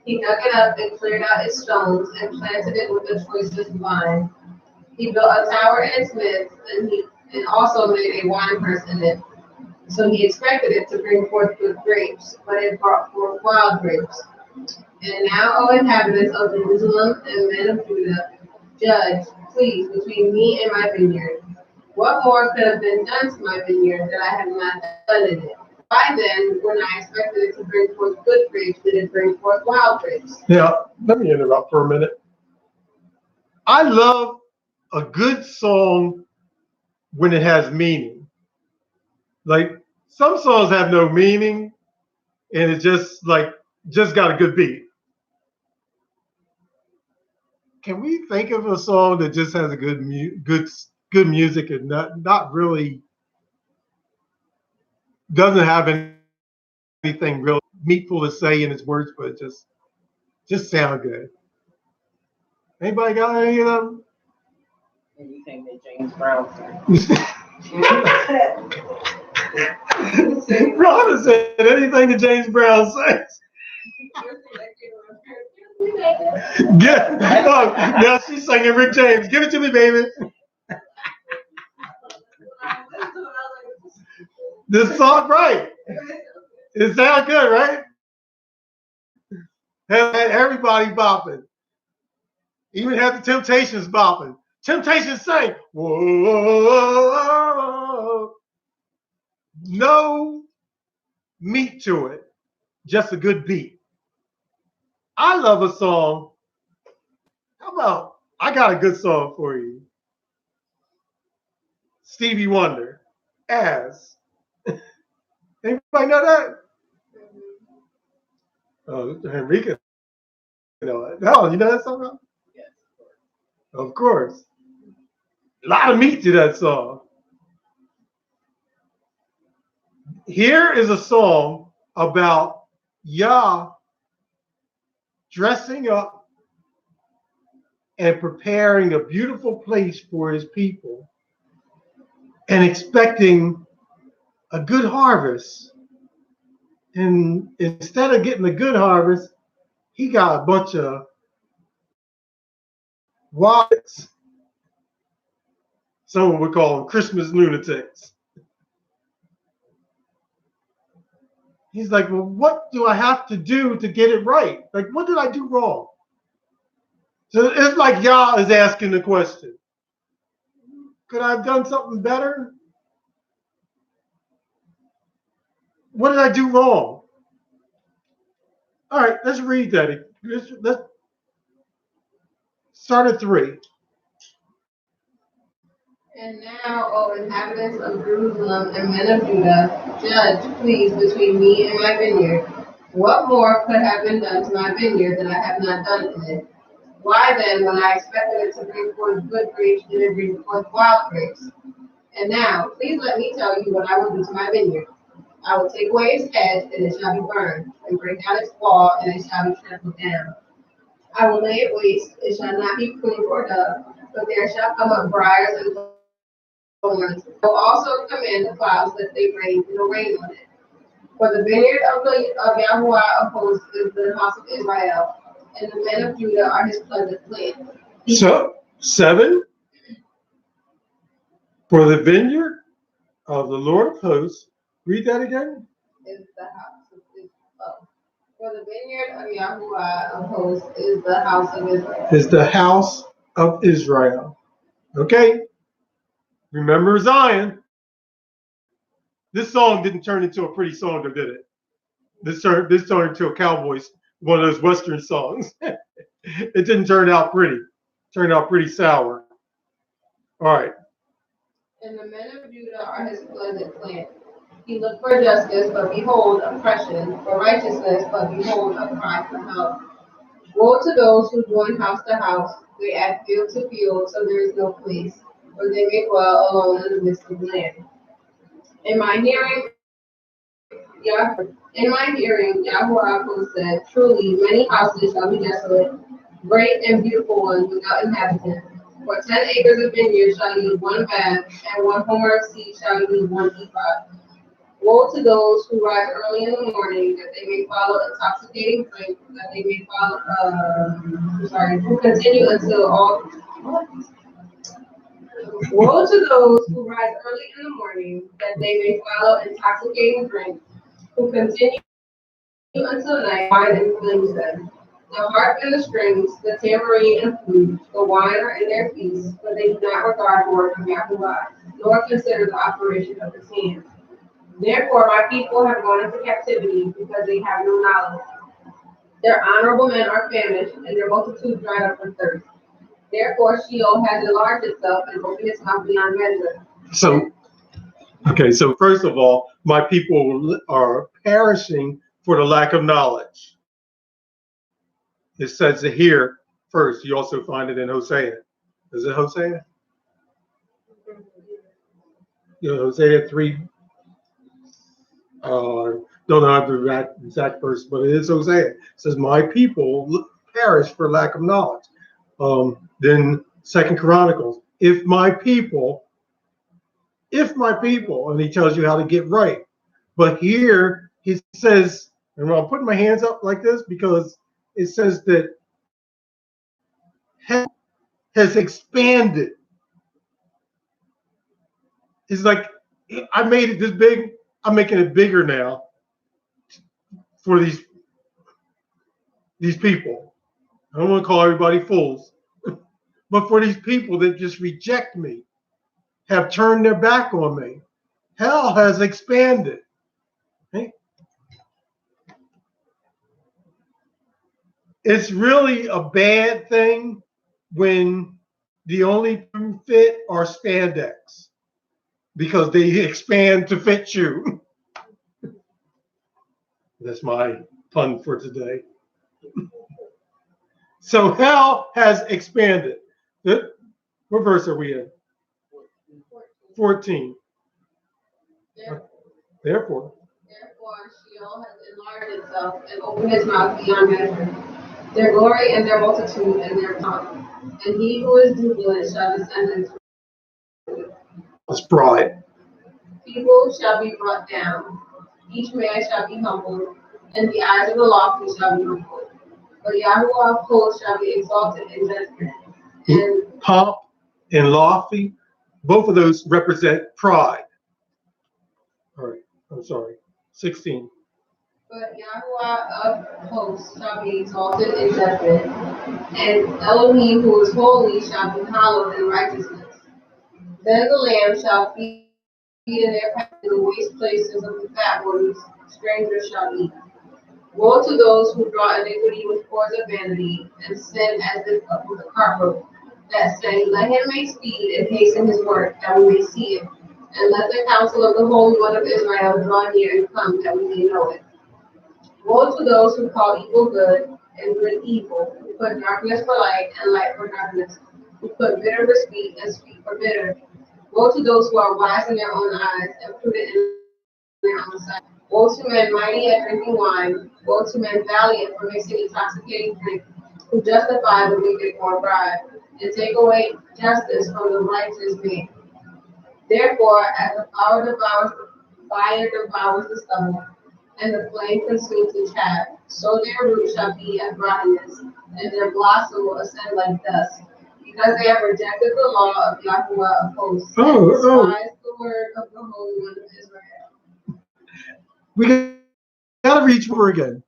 He dug it up and cleared out its stones and planted it with the choicest vine. He built a tower in its midst, and also made a winepress in it. So he expected it to bring forth good grapes, but it brought forth wild grapes. And now, O inhabitants of Jerusalem and men of Judah, judge, please, between me and my vineyard. What more could have been done to my vineyard that I have not done in it? Why then, when I expected it to bring forth good grapes, did it bring forth wild grapes? Now, let me interrupt for a minute. I love a good song when it has meaning. Like some songs have no meaning, and it's just got a good beat. Can we think of a song that just has a good music and not really doesn't have anything real meaningful to say in its words, but just sound good? Anybody got any of them? Anything that James Brown said. Rhonda said anything that James Brown says. Get, oh, now she's singing Rick James. Give it to me, baby. This song, right? It sounds good, right? Had everybody bopping. Even had the Temptations bopping. Temptations sang, whoa. No meat to it, just a good beat. I love a song. How about, I got a good song for you. Stevie Wonder, As. Anybody know that? Oh, Henrique know it. No, you know that song? Yes, of course. A lot of meat to that song. Here is a song about Yah dressing up and preparing a beautiful place for his people and expecting a good harvest. And instead of getting a good harvest, he got a bunch of wallets. Someone would call them Christmas lunatics. He's like, well, what do I have to do to get it right? Like, what did I do wrong? So it's like Yah is asking the question. Could I have done something better? What did I do wrong? All right, let's read that. Let's start at 3. And now, O inhabitants of Jerusalem and men of Judah, judge, please, between me and my vineyard. What more could have been done to my vineyard that I have not done to it? Why then, when I expected it to bring forth good grapes, did it bring forth wild grapes? And now, please let me tell you what I will do to my vineyard. I will take away its hedge, and it shall be burned, and break down its wall, and it shall be trampled down. I will lay it waste, it shall not be pruned or dug, but there shall come up briars and thorns. I will also command the clouds that they rain, and will rain on it. For the vineyard of Yahuwah of hosts is the house of Israel, and the men of Judah are his pleasant land. So, 7, for the vineyard of the Lord of hosts, read that again. Is the house of Israel. For the vineyard of Yahuwah of hosts is the house of Israel. Is the house of Israel. Okay? Remember Zion. This song didn't turn into a pretty song, or did it? This turned into a Cowboys, one of those Western songs. It didn't turn out pretty. It turned out pretty sour. All right. And the men of Judah are his pleasant plant. He looked for justice, but behold, oppression, for righteousness, but behold, a cry for help. Woe to those who join house to house, they add field to field, so there is no place, where they may dwell alone in the midst of the land. In my hearing, Yahuwah said, truly, many houses shall be desolate, great and beautiful ones without inhabitants. For 10 acres of vineyard shall yield one bath, and 1 homer of seed shall yield 1 ephah. Woe to those who rise early in the morning, that they may follow intoxicating drink, that they may who continue until all. Woe to those who rise early in the morning, that they may follow intoxicating drink, who continue until night, wine inflames them. The harp and the strings, the tambourine and flute, the wine are in their feasts, but they do not regard the word of Yahuwah, nor consider the operation of his hands. Therefore, my people have gone into captivity because they have no knowledge. Their honorable men are famished, and their multitude dried up with thirst. Therefore, Sheol has enlarged itself and opened its mouth beyond measure. So first of all, my people are perishing for the lack of knowledge. It says it here first. You also find it in Hosea. Is it Hosea? Hosea 3. Don't have the exact verse, but it is Hosea. It says, my people perish for lack of knowledge. Then 2 Chronicles, if my people, and he tells you how to get right. But here he says, and I'm putting my hands up like this because it says that hell has expanded. It's like, I made it this big, I'm making it bigger now for these people. I don't want to call everybody fools, but for these people that just reject me, have turned their back on me, hell has expanded. Okay? It's really a bad thing when the only fit are spandex because they expand to fit you. That's my pun for today. So hell has expanded. What verse are we in? 14. Therefore, Sheol has enlarged itself and opened its mouth beyond measure. Their glory and their multitude and their tongue. And he who is jubilant shall descend into it. That's pride. People shall be brought down. Each man shall be humbled, and the eyes of the lofty shall be humbled. But Yahuwah of hosts shall be exalted in judgment. And pomp and lofty, both of those represent pride. All right, I'm sorry. 16. But Yahuwah of hosts shall be exalted in judgment, and Elohim who is holy shall be hallowed in righteousness. Then the lamb shall feed in their path in the waste places of the fat ones, strangers shall eat. Woe to those who draw iniquity with cords of vanity, and sin as if with a cart rope, that say, let him make speed and hasten his work, that we may see it. And let the counsel of the Holy One of Israel draw near and come, that we may know it. Woe to those who call evil good and good evil, who put darkness for light and light for darkness, who put bitter for sweet and sweet for bitter. Woe to those who are wise in their own eyes and prudent in their own sight. Woe to men mighty at drinking wine. Woe to men valiant for mixing intoxicating drink, who justify the wicked for pride, and take away justice from the righteous man. Therefore, as the fire devours the stubble, and the flame consumes the chaff, so their root shall be as rottenness, and their blossom will ascend like dust, because they have rejected the law of Yahweh of hosts, and despised the word of the Holy One of Israel. We got to read over again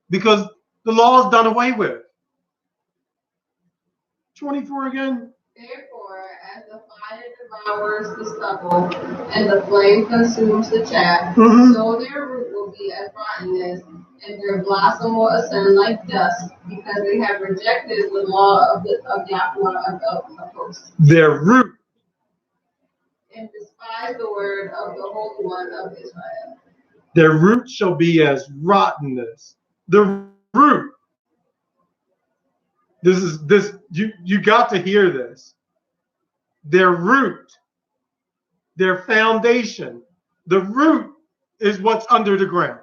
because the law is done away with. 24 again. Therefore, as the fire devours the stubble, and the flame consumes the chaff, so their root will be as rottenness, and their blossom will ascend like dust, because they have rejected the law of Yahweh of hosts, Their root. and despised the word of the Holy One of Israel. Their root shall be as rottenness. The root. You got to hear this. Their root, their foundation. The root is what's under the ground.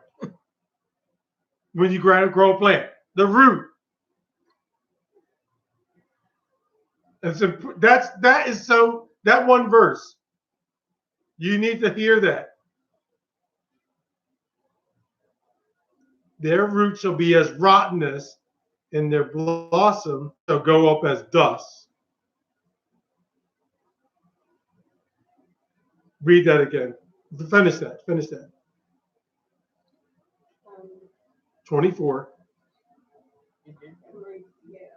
When you grow a plant, the root. And so that one verse. You need to hear that. Their root shall be as rottenness, and their blossom shall go up as dust. Read that again. Finish that. 24. I'm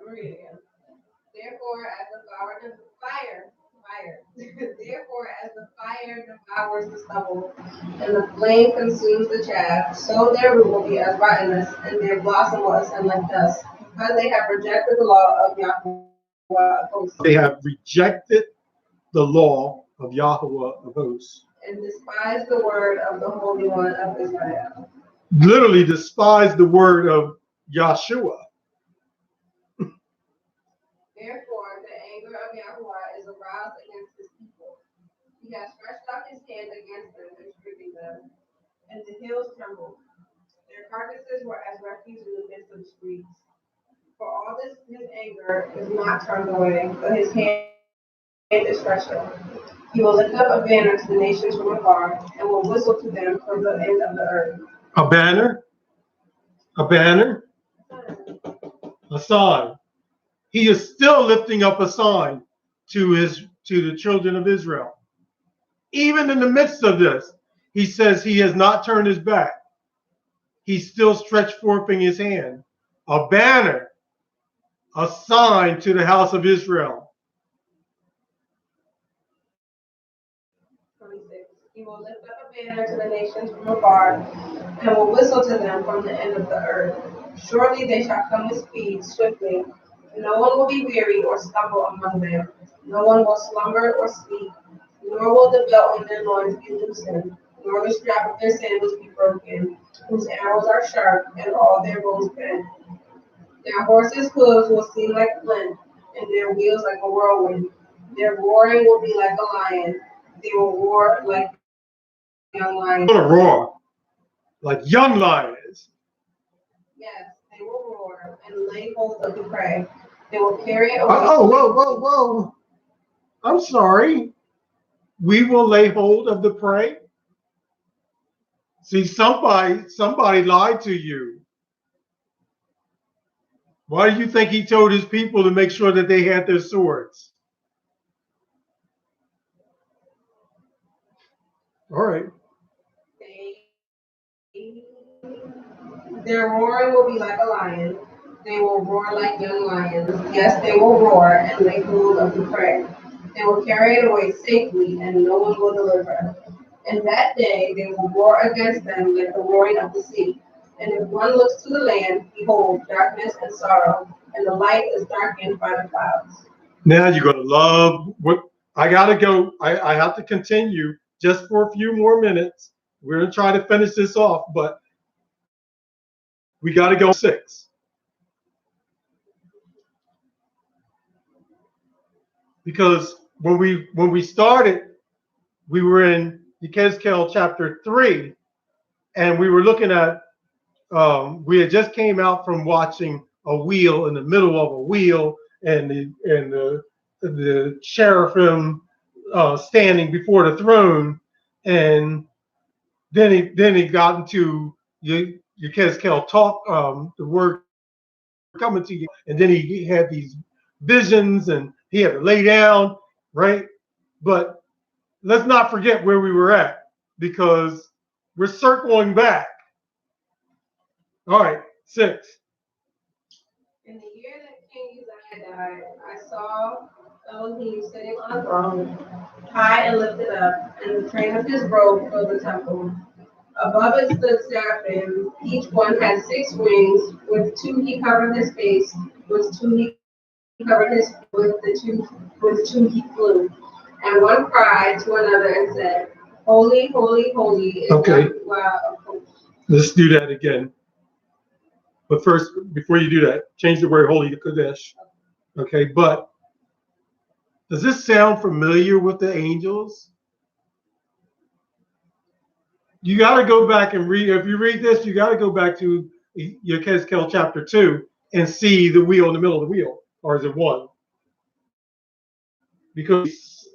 reading again. Therefore, as the fire devours the stubble, and the flame consumes the chaff, so their root will be as rottenness, and their blossom will ascend like dust, because they have rejected the law of Yahweh of hosts. They have rejected the law of Yahweh of hosts, and despised the word of the Holy One of Israel. Literally despised the word of Yahshua. Therefore, the anger of Yahweh is aroused against his people. He has stretched out his hand against them and stricken them, and the hills trembled. Their carcasses were as refuse in the midst of the streets. For all this, his anger is not turned away, but his hand is stretched out. He will lift up a banner to the nations from afar, and will whistle to them from the end of the earth. A banner? A banner? A sign. He is still lifting up a sign to the children of Israel. Even in the midst of this, he says he has not turned his back. He's still stretched forth in his hand. A banner, a sign to the house of Israel. 26. He will lift up a banner to the nations from afar, and will whistle to them from the end of the earth. Surely they shall come with speed, swiftly. No one will be weary or stumble among them. No one will slumber or sleep, nor will the belt on their loins be loosened, nor the strap of their sandals be broken, whose arrows are sharp, and all their bows bent. Their horses' hooves will seem like flint, and their wheels like a whirlwind. Their roaring will be like a lion. They will roar like young lions. They're gonna roar like young lions. Yes, they will roar and lay hold of the prey. They will carry it away. Oh, whoa. I'm sorry. We will lay hold of the prey. See, somebody lied to you. Why do you think he told his people to make sure that they had their swords? All right. Their roaring will be like a lion. They will roar like young lions. Yes, they will roar and lay hold of the prey. They will carry it away safely, and no one will deliver. And that day they will roar against them like the roaring of the sea. And if one looks to the land, behold, darkness and sorrow, and the light is darkened by the clouds. Now you're going to love what I got to go. I have to continue just for a few more minutes. We're going to try to finish this off, but We got to go 6. Because when we started, we were in Yechezk'el chapter 3, and we were looking at, we had just came out from watching a wheel in the middle of a wheel, and the cherubim standing before the throne, and then he got into Yechezk'el talk, the word coming to you, and then he had these visions, and he had to lay down, right? But let's not forget where we were at, because we're circling back. All right, 6. In the year that King Uzziah died, I saw Elohim sitting on a throne, high and lifted up, and the train of his robe filled the temple. Above it stood seraphim. Each one had 6 wings. With 2 he covered his face. With 2 he covered his feet. With two he flew. And one cried to another and said, "Holy, holy, holy is Yahweh of hosts." Let's do that again. But first, before you do that, change the word holy to Kodesh. Okay, but does this sound familiar with the angels? You got to go back and read. If you read this, you got to go back to Yechezk'el chapter 2 and see the wheel in the middle of the wheel. Or is it 1? Because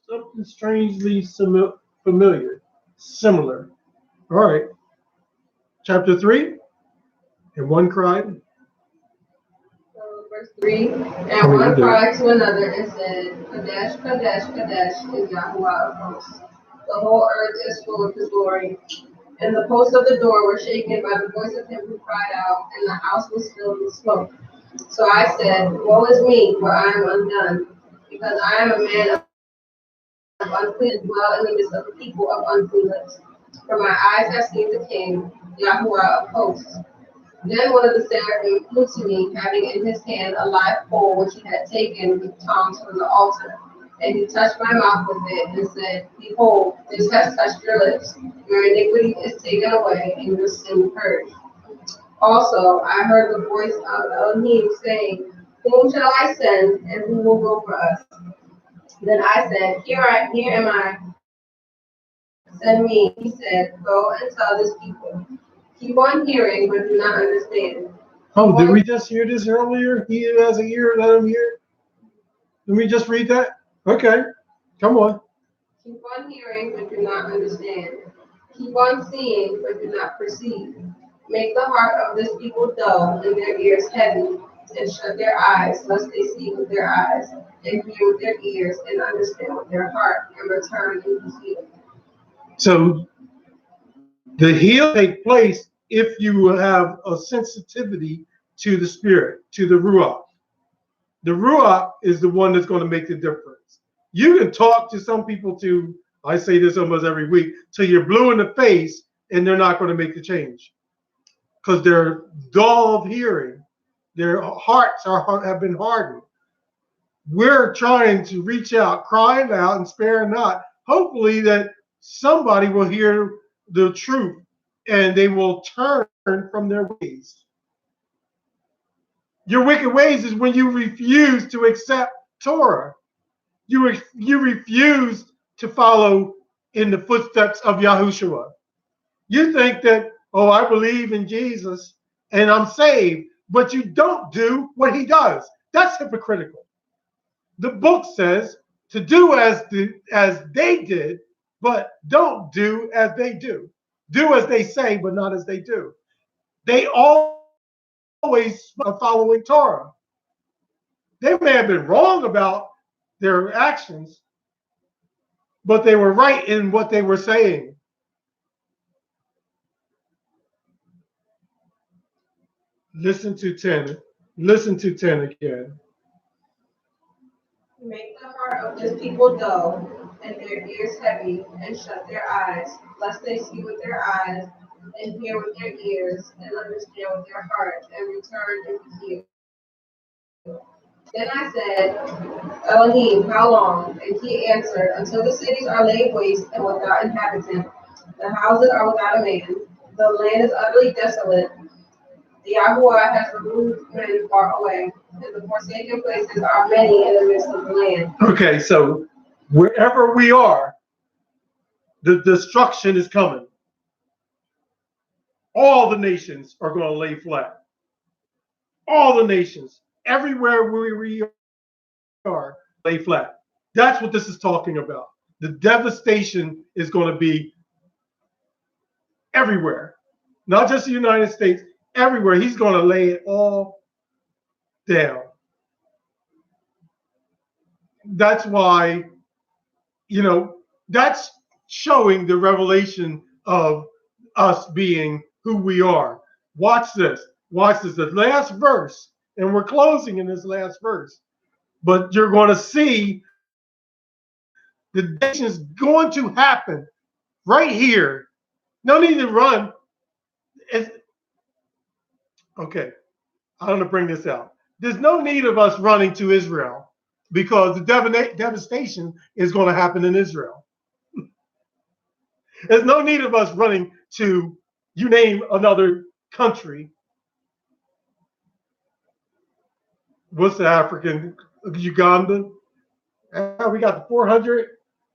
something strangely familiar, similar. All right. Chapter 3, and one cried. Verse 3, and one cried to another and said, "Kadesh, Kadesh, Kadesh is Yahweh of hosts. The whole earth is full of his glory." And the posts of the door were shaken by the voice of him who cried out, and the house was filled with smoke. So I said, "Woe is me, for I am undone, because I am a man of unclean and dwell in the midst of a people of unclean lips. For my eyes have seen the King, Yahweh of hosts." Then one of the seraphim flew to me, having in his hand a live coal which he had taken with tongs from the altar. And he touched my mouth with it and said, "Behold, this has touched your lips. Your iniquity is taken away, and your sin purged." Also, I heard the voice of Elohim saying, "Whom shall I send, and who will go for us?" Then I said, Here am I. Send me." He said, "Go and tell this people. Keep on hearing, but do not understand." Oh, did we just hear this earlier? He who has an ear, let him hear. Let me just read that. Okay, come on. Keep on hearing, but do not understand. Keep on seeing, but do not perceive. Make the heart of this people dull and their ears heavy, and shut their eyes, lest they see with their eyes, and hear with their ears, and understand with their heart, and return and be healed. So the heal take place if you have a sensitivity to the spirit, to the ruach. The ruach is the one that's going to make the difference. You can talk to some people I say this almost every week, till you're blue in the face, and they're not going to make the change because they're dull of hearing. Their hearts have been hardened. We're trying to reach out, crying out and spare not. Hopefully that somebody will hear the truth and they will turn from their ways. Your wicked ways is when you refuse to accept Torah. You refuse to follow in the footsteps of Yahushua. You think that, oh, I believe in Jesus and I'm saved, but you don't do what he does. That's hypocritical. The book says to do as they did, but don't do as they do. Do as they say, but not as they do. They always are following Torah. They may have been wrong about their actions, but they were right in what they were saying. Listen to 10. Listen to 10 again. Make the heart of this people dull, and their ears heavy, and shut their eyes, lest they see with their eyes, and hear with their ears, and understand with their heart, and return and be healed. Then I said, "Elohim, how long?" And he answered, "Until the cities are laid waste and without inhabitant, the houses are without a man, the land is utterly desolate, The Yahuwah has removed men far away, and the forsaken places are many in the midst of the land. Okay, so wherever we are, the destruction is coming. All the nations are going to lay flat. All the nations, everywhere we are, lay flat. That's what this is talking about. The devastation is going to be everywhere, not just the United States, everywhere. He's going to lay it all down. That's why, that's showing the revelation of us being who we are. Watch this. Watch this. The last verse, and we're closing in this last verse, but you're going to see the devastation is going to happen right here. No need to run. Okay, I'm going to bring this out. There's no need of us running to Israel because the devastation is going to happen in Israel. There's no need of us running to, you name another country. What's the African? Uganda? We got the 400.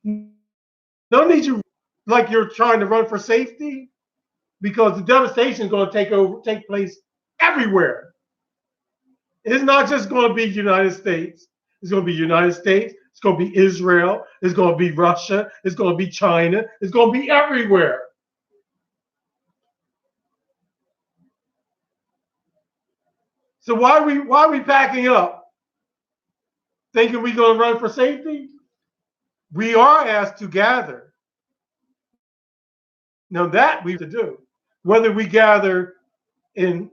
No need you like you're trying to run for safety because the devastation is going to take place everywhere. It's not just going to be United States. It's going to be United States. It's going to be Israel. It's going to be Russia. It's going to be China. It's going to be everywhere. So why are we packing up? Thinking we're going to run for safety? We are asked to gather. Now that we have to do. Whether we gather in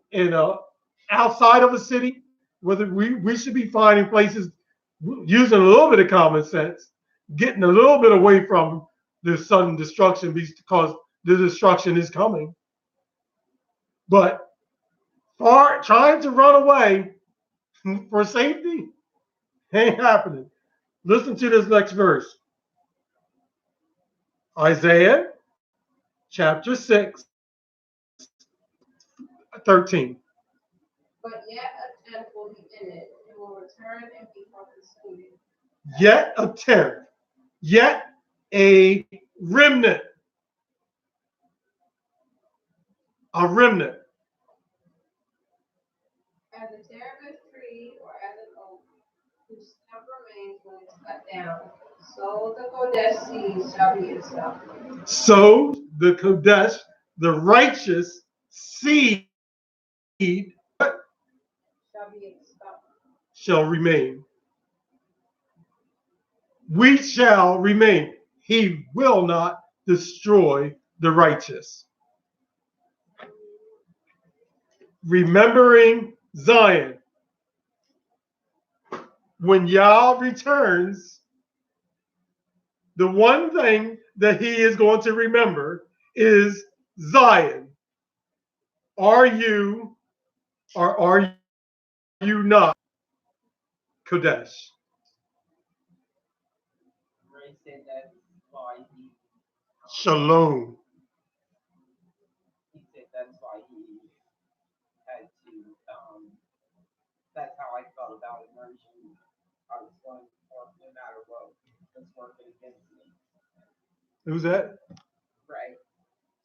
outside of a city, whether we should be finding places using a little bit of common sense, getting a little bit away from the sudden destruction because the destruction is coming. But trying to run away for safety ain't happening. Listen to this next verse. Isaiah chapter 6, 13. But yet a tenth will be in it. It will return and be consumed. Yet a tenth. Yet a remnant. A remnant. As a terebinth tree or as an oak, whose stump remains when it's cut down, so the Kodesh seed shall be itself. So the Kodesh, the righteous seed, Shall be itself. shall remain. We shall remain. He will not destroy the righteous. Remembering Zion. When Yah returns, the one thing that he is going to remember is Zion. Are you or are you not Kodesh? Ray said that's why Shalom. he said that's why he had to, that's how I felt about immersion. I was going for no matter what was working against me. Who's that? Right.